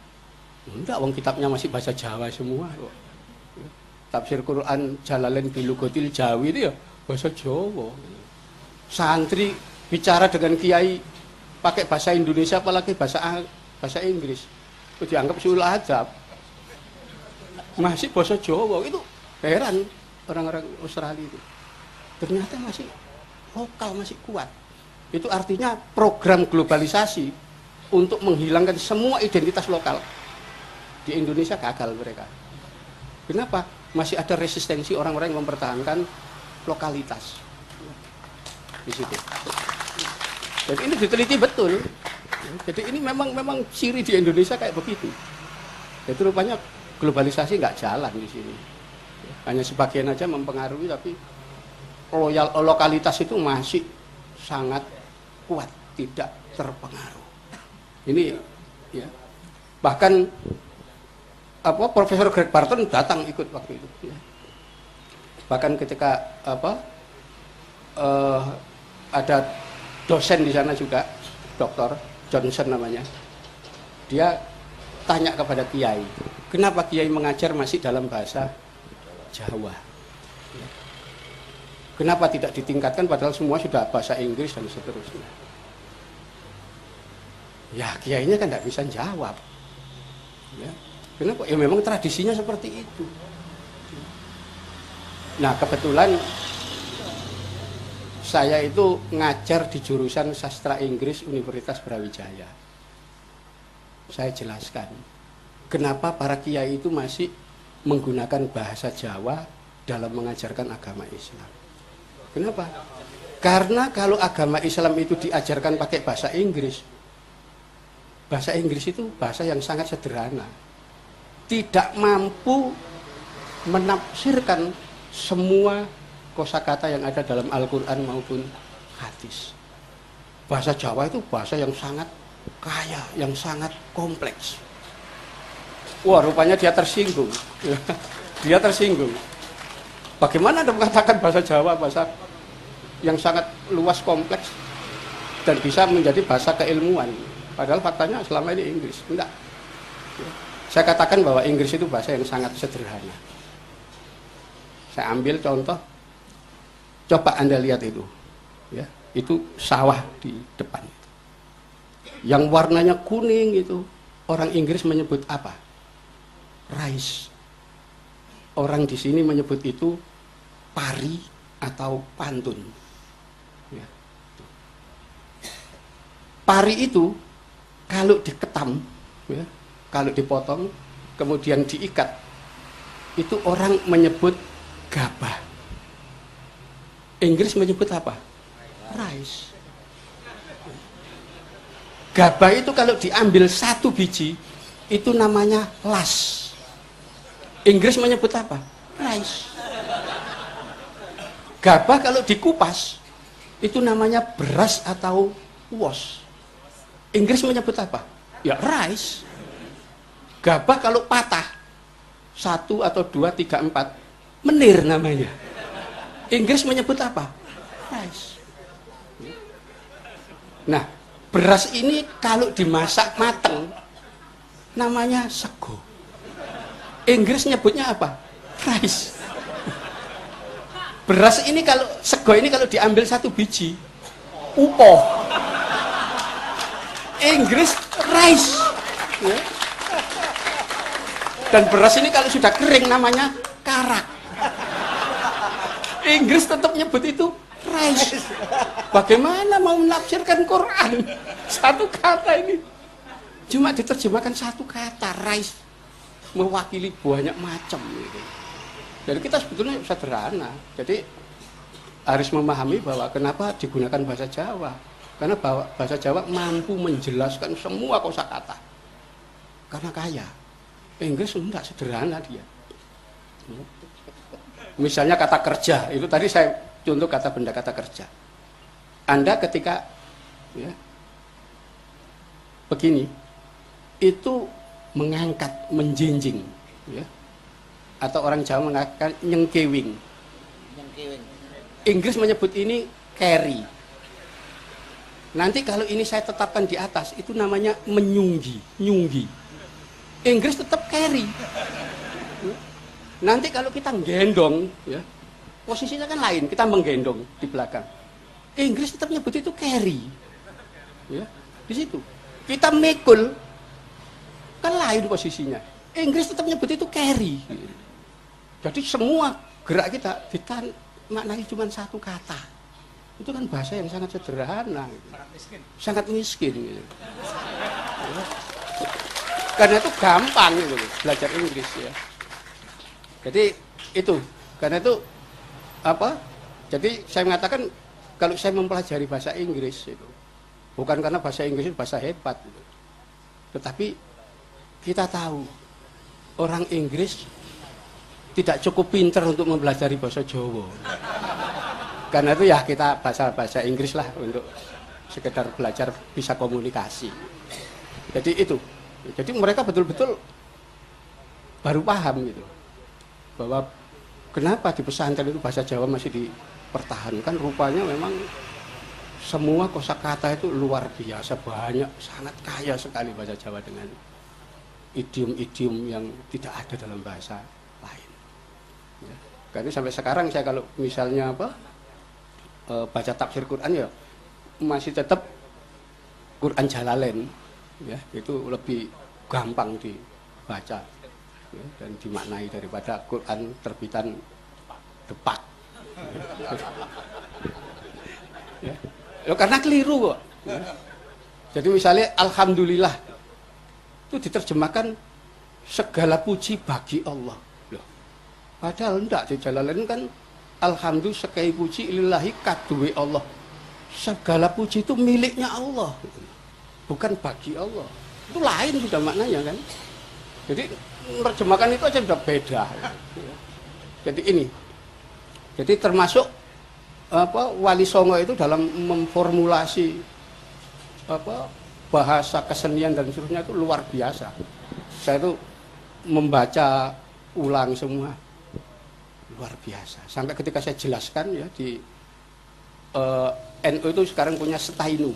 Enggak, wong kitabnya masih bahasa Jawa semua kok. Ya. Tafsir Quran Jalalain bilugotil Jawi itu ya bahasa Jawa. Santri bicara dengan kiai pakai bahasa Indonesia apalagi bahasa Inggris itu dianggap sulul adab. Masih bahasa Jawa, itu heran orang-orang Australia itu. Ternyata masih lokal, masih kuat. Itu artinya program globalisasi untuk menghilangkan semua identitas lokal. Di Indonesia gagal mereka. Kenapa? Masih ada resistensi orang-orang yang mempertahankan lokalitas di situ. Jadi ini diteliti betul. Jadi ini memang ciri di Indonesia kayak begitu. Jadi rupanya globalisasi nggak jalan di sini. Hanya sebagian aja mempengaruhi, tapi lokalitas itu masih sangat kuat, tidak terpengaruh. Ini ya. Bahkan Profesor Greg Barton datang ikut waktu itu. Ya. Bahkan ketika ada dosen di sana juga, Dr. Johnson namanya, dia tanya kepada Kiai, kenapa Kiai mengajar masih dalam bahasa Jawa? Ya. Kenapa tidak ditingkatkan padahal semua sudah bahasa Inggris dan seterusnya? Ya Kiainya kan tidak bisa jawab. Ya. Kenapa? Ya memang tradisinya seperti itu. Nah kebetulan saya itu ngajar di jurusan Sastra Inggris Universitas Brawijaya. Saya jelaskan kenapa para kiai itu masih menggunakan bahasa Jawa dalam mengajarkan agama Islam. Kenapa? Karena kalau agama Islam itu diajarkan pakai bahasa Inggris itu bahasa yang sangat sederhana, tidak mampu menafsirkan semua kosakata yang ada dalam Al-Quran maupun hadis. Bahasa Jawa itu bahasa yang sangat kaya, yang sangat kompleks. Wah, rupanya dia tersinggung. Dia tersinggung. Bagaimana Anda mengatakan bahasa Jawa bahasa yang sangat luas, kompleks dan bisa menjadi bahasa keilmuan? Padahal faktanya selama ini Inggris. Enggak. Saya katakan bahwa Inggris itu bahasa yang sangat sederhana. Saya ambil contoh, coba Anda lihat itu, ya, itu sawah di depan, yang warnanya kuning itu orang Inggris menyebut apa? Rice. Orang di sini menyebut itu pari atau pantun. Ya. Pari itu kalau diketam, ya, kalau dipotong, kemudian diikat, itu orang menyebut gabah. Inggris menyebut apa? Rice. Gabah itu kalau diambil satu biji, itu namanya las. Inggris menyebut apa? Rice. Gabah kalau dikupas, itu namanya beras atau was. Inggris menyebut apa? Ya rice. Gabah kalau patah, 1 atau 2, 3, 4, menir namanya. Inggris menyebut apa? Rice. Nah, beras ini kalau dimasak mateng, namanya sego. Inggris nyebutnya apa? Rice. Beras ini kalau, sego ini kalau diambil satu biji, upoh. Inggris rice. Ya. Dan beras ini kalau sudah kering namanya karak. Inggris tetap nyebut itu rice. Bagaimana mau menafsirkan Quran? Satu kata ini cuma diterjemahkan satu kata, rice, mewakili banyak macam gitu. Jadi kita sebetulnya sederhana. Jadi harus memahami bahwa kenapa digunakan bahasa Jawa. Karena bahasa Jawa mampu menjelaskan semua kosakata. Karena kaya. Inggris enggak, sederhana dia. Misalnya kata kerja, itu tadi saya contoh kata benda kata kerja. Anda ketika ya, begini, itu mengangkat, menjinjing, ya. Atau orang Jawa mengatakan nyengkewing. Inggris menyebut ini carry. Nanti kalau ini saya tetapkan di atas, itu namanya menyunggi, nyunggi. Inggris tetap carry. Nanti kalau kita gendong, ya, posisinya kan lain, kita menggendong di belakang. Inggris tetap nyebut itu carry. Ya, di situ. Kita mekul, kan lain posisinya. Inggris tetap nyebut itu carry. Jadi semua gerak kita maknanya cuma satu kata. Itu kan bahasa yang sangat sederhana, gitu. Sangat miskin gitu. Karena itu gampang gitu, belajar Inggris ya. Jadi itu, karena itu apa? Jadi saya mengatakan kalau saya mempelajari bahasa Inggris itu bukan karena bahasa Inggris itu bahasa hebat, gitu. Tetapi kita tahu orang Inggris tidak cukup pintar untuk mempelajari bahasa Jawa. Karena itu ya kita bahasa Inggris lah untuk sekedar belajar bisa komunikasi. Jadi itu. Jadi mereka betul-betul baru paham gitu bahwa kenapa di pesantren itu bahasa Jawa masih dipertahankan. Rupanya memang semua kosakata itu luar biasa banyak, sangat kaya sekali bahasa Jawa dengan idiom-idiom yang tidak ada dalam bahasa lain. Ya. Karena sampai sekarang saya kalau misalnya baca tafsir Quran ya masih tetap Quran Jalalain, ya itu lebih gampang dibaca ya, dan dimaknai daripada Quran terbitan Depak. Ya. Ya, karena keliru kok. Ya. Jadi misalnya Alhamdulillah itu diterjemahkan segala puji bagi Allah. Loh. Padahal enggak, di Jalalain kan Alhamdulillah sekai puji lillahi kaduwe Allah. Segala puji itu miliknya Allah. Bukan bagi Allah. Itu lain sudah maknanya kan. Jadi menerjemahkan itu aja sudah beda. Jadi ini. Jadi termasuk Wali Songo itu dalam memformulasi bahasa kesenian dan seterusnya itu luar biasa. Saya itu membaca ulang semua luar biasa. Sampai ketika saya jelaskan ya di NU itu sekarang punya Setainu,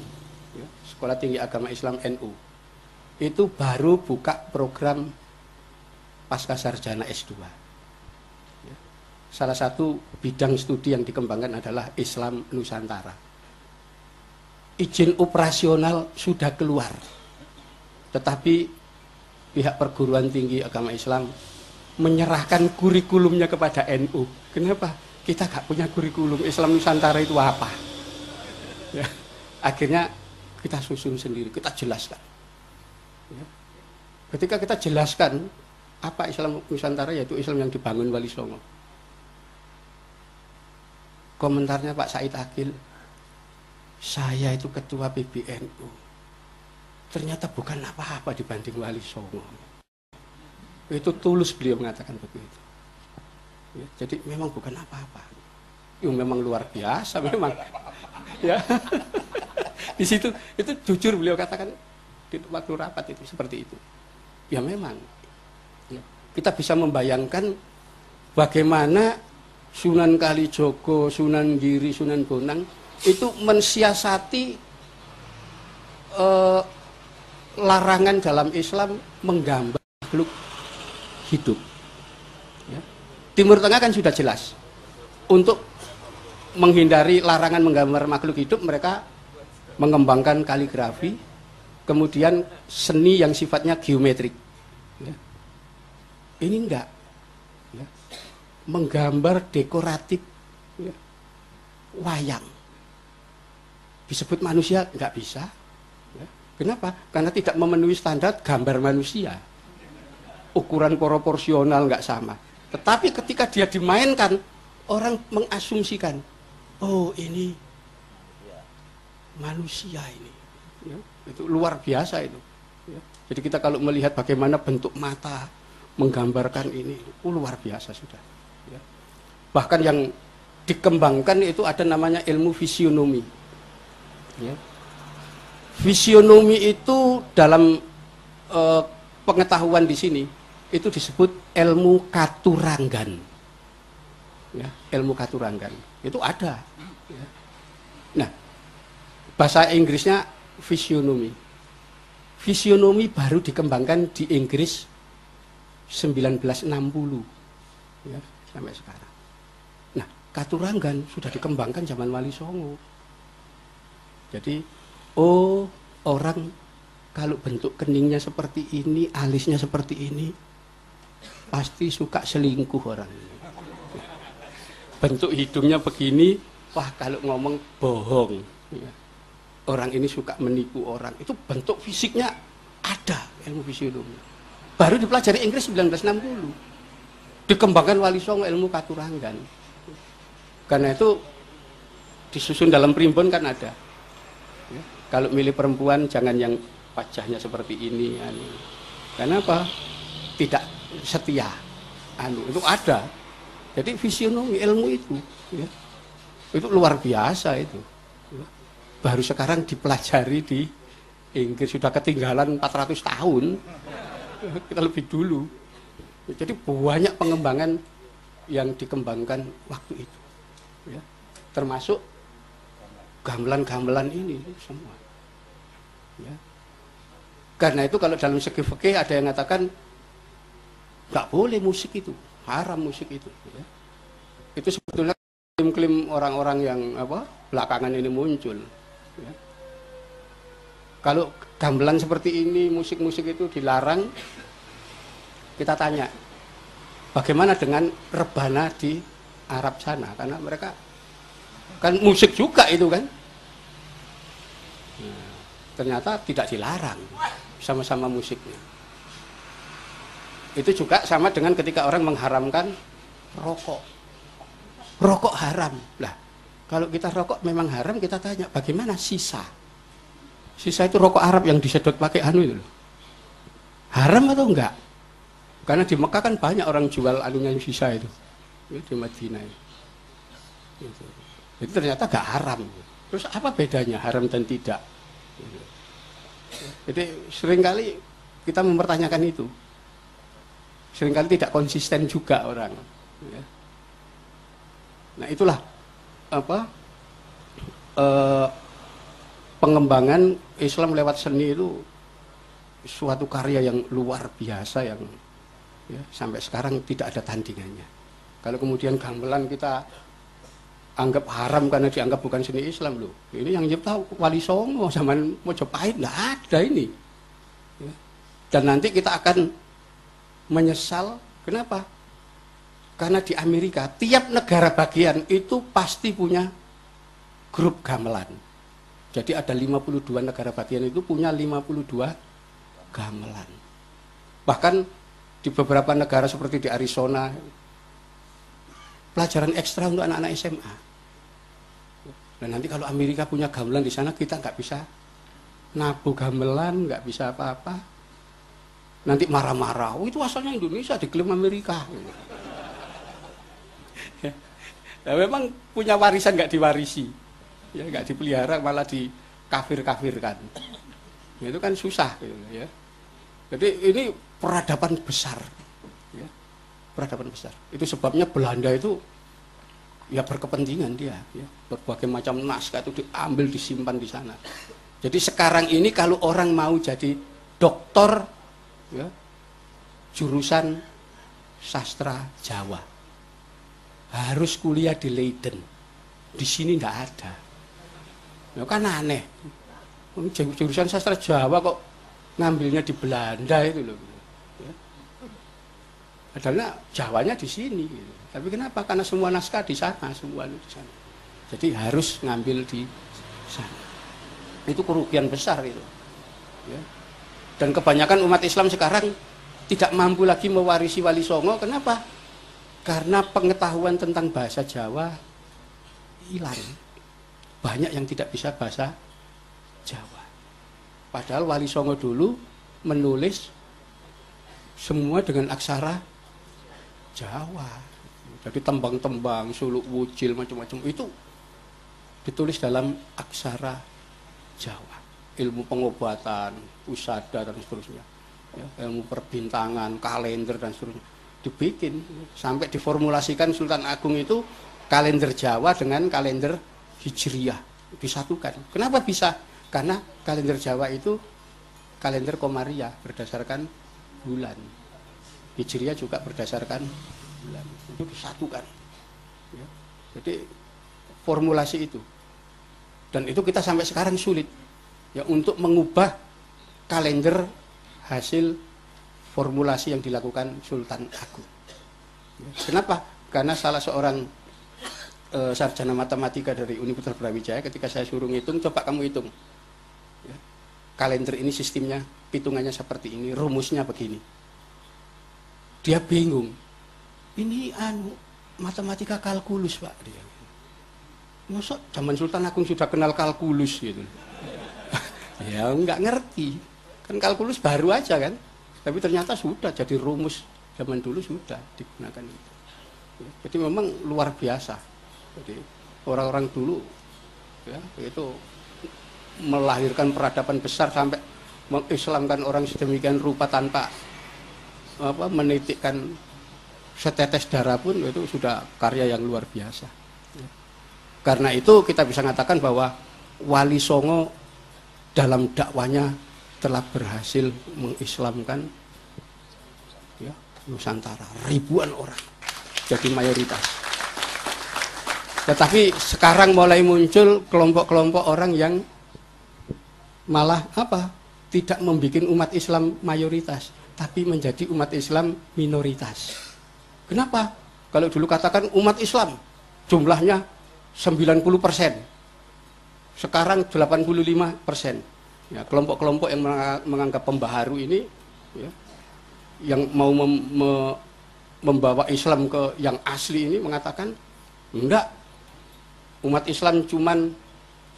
ya, Sekolah Tinggi Agama Islam NU. Itu baru buka program pasca sarjana S2. Ya. Salah satu bidang studi yang dikembangkan adalah Islam Nusantara. Izin operasional sudah keluar, tetapi pihak perguruan tinggi agama Islam menyerahkan kurikulumnya kepada NU. Kenapa? Kita gak punya kurikulum Islam Nusantara itu apa? Ya. Akhirnya kita susun sendiri, kita jelaskan. Ya. Ketika kita jelaskan apa Islam Nusantara, yaitu Islam yang dibangun Wali Songo. Komentarnya Pak Said Akil, saya itu ketua PBNU, ternyata bukan apa-apa dibanding Wali Songo. Itu tulus beliau mengatakan begitu. Ya, jadi memang bukan apa-apa. Ya, memang luar biasa memang. Ya. Di situ itu jujur beliau katakan di waktu rapat itu seperti itu. Ya memang. Ya. Kita bisa membayangkan bagaimana Sunan Kalijogo, Sunan Giri, Sunan Bonang itu mensiasati larangan dalam Islam menggambar makhluk hidup. Ya. Timur Tengah kan sudah jelas. Untuk menghindari larangan menggambar makhluk hidup, mereka mengembangkan kaligrafi, kemudian seni yang sifatnya geometrik. Ya. Ini enggak. Ya. Menggambar dekoratif, ya. Wayang. Disebut manusia enggak bisa. Ya. Kenapa? Karena tidak memenuhi standar gambar manusia. Ukuran proporsional enggak sama. Tetapi ketika dia dimainkan, orang mengasumsikan, oh ini manusia ini. Ya, itu luar biasa itu. Ya. Jadi kita kalau melihat bagaimana bentuk mata menggambarkan ini, luar biasa sudah. Ya. Bahkan yang dikembangkan itu ada namanya ilmu fisionomi. Ya. Fisionomi itu dalam pengetahuan di sini itu disebut ilmu katuranggan. Ya, ilmu katuranggan itu ada. Ya. Nah, bahasa Inggrisnya fisionomi. Fisionomi baru dikembangkan di Inggris 1960, ya, sampai sekarang. Nah, katuranggan sudah dikembangkan zaman Wali Songo. Jadi, oh orang kalau bentuk keningnya seperti ini, alisnya seperti ini, pasti suka selingkuh orang ini. Bentuk hidungnya begini, wah kalau ngomong bohong. Ya. Orang ini suka menipu orang. Itu bentuk fisiknya ada ilmu fisionomi. Baru dipelajari Inggris 1960. Dikembangkan Wali Songo ilmu Katuranggan. Karena itu disusun dalam primbon kan ada. Ya, kalau milih perempuan jangan yang wajahnya seperti ini. Karena apa? Tidak setia. Itu ada. Jadi fisionomi ilmu itu, ya, itu luar biasa itu. Ya. Baru sekarang dipelajari di Inggris, sudah ketinggalan 400 tahun. Kita lebih dulu. Ya, jadi banyak pengembangan yang dikembangkan waktu itu. Ya. Termasuk gamelan-gamelan ini semua. Ya. Karena itu kalau dalam segi fikih ada yang mengatakan nggak boleh musik itu, haram musik itu. Ya. Itu sebetulnya klaim-klaim orang-orang yang belakangan ini muncul. Ya. Kalau gamelan seperti ini, musik-musik itu dilarang, kita tanya, bagaimana dengan rebana di Arab sana? Karena mereka kan musik juga itu kan. Nah, ternyata tidak dilarang, sama-sama musiknya. Itu juga sama dengan ketika orang mengharamkan rokok. Rokok haram. Lah, kalau kita rokok memang haram, kita tanya, bagaimana sisa? Sisa itu rokok Arab yang disedot pakai itu loh. Haram atau enggak? Karena di Mekah kan banyak orang jual anunya sisa itu. Di Madinah. Gitu. Itu ternyata enggak haram. Terus apa bedanya haram dan tidak? Gitu. Jadi seringkali kita mempertanyakan itu. Seringkali tidak konsisten juga orang. Ya. Nah itulah pengembangan Islam lewat seni itu suatu karya yang luar biasa yang ya, sampai sekarang tidak ada tandingannya. Kalau kemudian gamelan kita anggap haram karena dianggap bukan seni Islam loh. Ini yang nyipta Wali Songo zaman Mojopahit, nggak ada ini. Ya. Dan nanti kita akan menyesal. Kenapa? Karena di Amerika tiap negara bagian itu pasti punya grup gamelan. Jadi ada 52 negara bagian itu punya 52 gamelan. Bahkan di beberapa negara seperti di Arizona, pelajaran ekstra untuk anak-anak SMA. Dan nanti kalau Amerika punya gamelan di sana, kita nggak bisa nabuh gamelan, nggak bisa apa-apa. Nanti marah-marah, oh, itu asalnya Indonesia, diklaim Amerika. Ya, memang punya warisan nggak diwarisi, ya nggak dipelihara, malah dikafir-kafirkan. Ya, itu kan susah, gitu, ya. Jadi ini peradaban besar, ya. Peradaban besar. Itu sebabnya Belanda itu ya berkepentingan dia, ya. Berbagai macam naskah itu diambil, disimpan di sana. Jadi sekarang ini kalau orang mau jadi doktor, ya, jurusan sastra Jawa, harus kuliah di Leiden. Di sini tidak ada. Ya kan aneh. Jurusan sastra Jawa kok ngambilnya di Belanda itu loh. Ya. Padahal Jawanya di sini. Gitu. Tapi kenapa? Karena semua naskah di sana, semua di sana. Jadi harus ngambil di sana. Itu kerugian besar itu. Ya. Dan kebanyakan umat Islam sekarang tidak mampu lagi mewarisi Wali Songo. Kenapa? Karena pengetahuan tentang bahasa Jawa hilang. Banyak yang tidak bisa bahasa Jawa. Padahal Wali Songo dulu menulis semua dengan aksara Jawa. Jadi tembang-tembang, suluk wujil, macam-macam itu ditulis dalam aksara Jawa. Ilmu pengobatan, usada dan seterusnya. Ya, ilmu perbintangan, kalender dan seterusnya. Dibikin sampai diformulasikan Sultan Agung itu kalender Jawa dengan kalender Hijriyah disatukan. Kenapa bisa? Karena kalender Jawa itu kalender Komariah berdasarkan bulan, Hijriyah juga berdasarkan bulan. Itu disatukan. Ya. Jadi formulasi itu, dan itu kita sampai sekarang sulit ya untuk mengubah kalender hasil formulasi yang dilakukan Sultan Agung. Kenapa? Karena salah seorang sarjana matematika dari Universitas Brawijaya ketika saya suruh ngitung, coba kamu hitung. Ya. kalender ini sistemnya, hitungannya seperti ini, rumusnya begini. Dia bingung. Ini matematika kalkulus, Pak. Dia. Masa zaman Sultan Agung sudah kenal kalkulus gitu. Ya nggak ngerti. Kan kalkulus baru aja kan. Tapi ternyata sudah jadi rumus zaman dulu sudah digunakan itu. Jadi memang luar biasa. Jadi orang-orang dulu ya itu melahirkan peradaban besar sampai mengislamkan orang sedemikian rupa tanpa menitikkan setetes darah pun itu sudah karya yang luar biasa. Karena itu kita bisa mengatakan bahwa Wali Songo dalam dakwanya telah berhasil mengislamkan ya, Nusantara, ribuan orang jadi mayoritas. Tetapi sekarang mulai muncul kelompok-kelompok orang yang malah tidak membuat umat Islam mayoritas, tapi menjadi umat Islam minoritas. Kenapa? Kalau dulu katakan umat Islam jumlahnya 90%, sekarang 85%. Ya, kelompok-kelompok yang menganggap pembaharu ini, ya, yang mau membawa Islam ke yang asli ini mengatakan, enggak, umat Islam cuman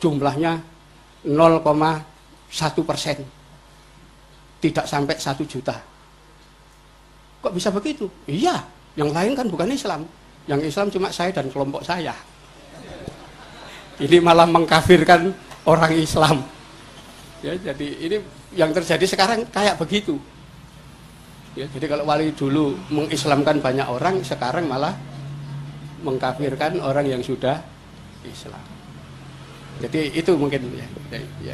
jumlahnya 0,1%, tidak sampai 1 juta. Kok bisa begitu? Iya, yang lain kan bukan Islam. Yang Islam cuma saya dan kelompok saya. Ini malah mengkafirkan orang Islam. Ya, jadi ini yang terjadi sekarang kayak begitu. Ya, jadi kalau Wali dulu mengislamkan banyak orang, sekarang malah mengkafirkan orang yang sudah Islam. Jadi itu mungkin ya.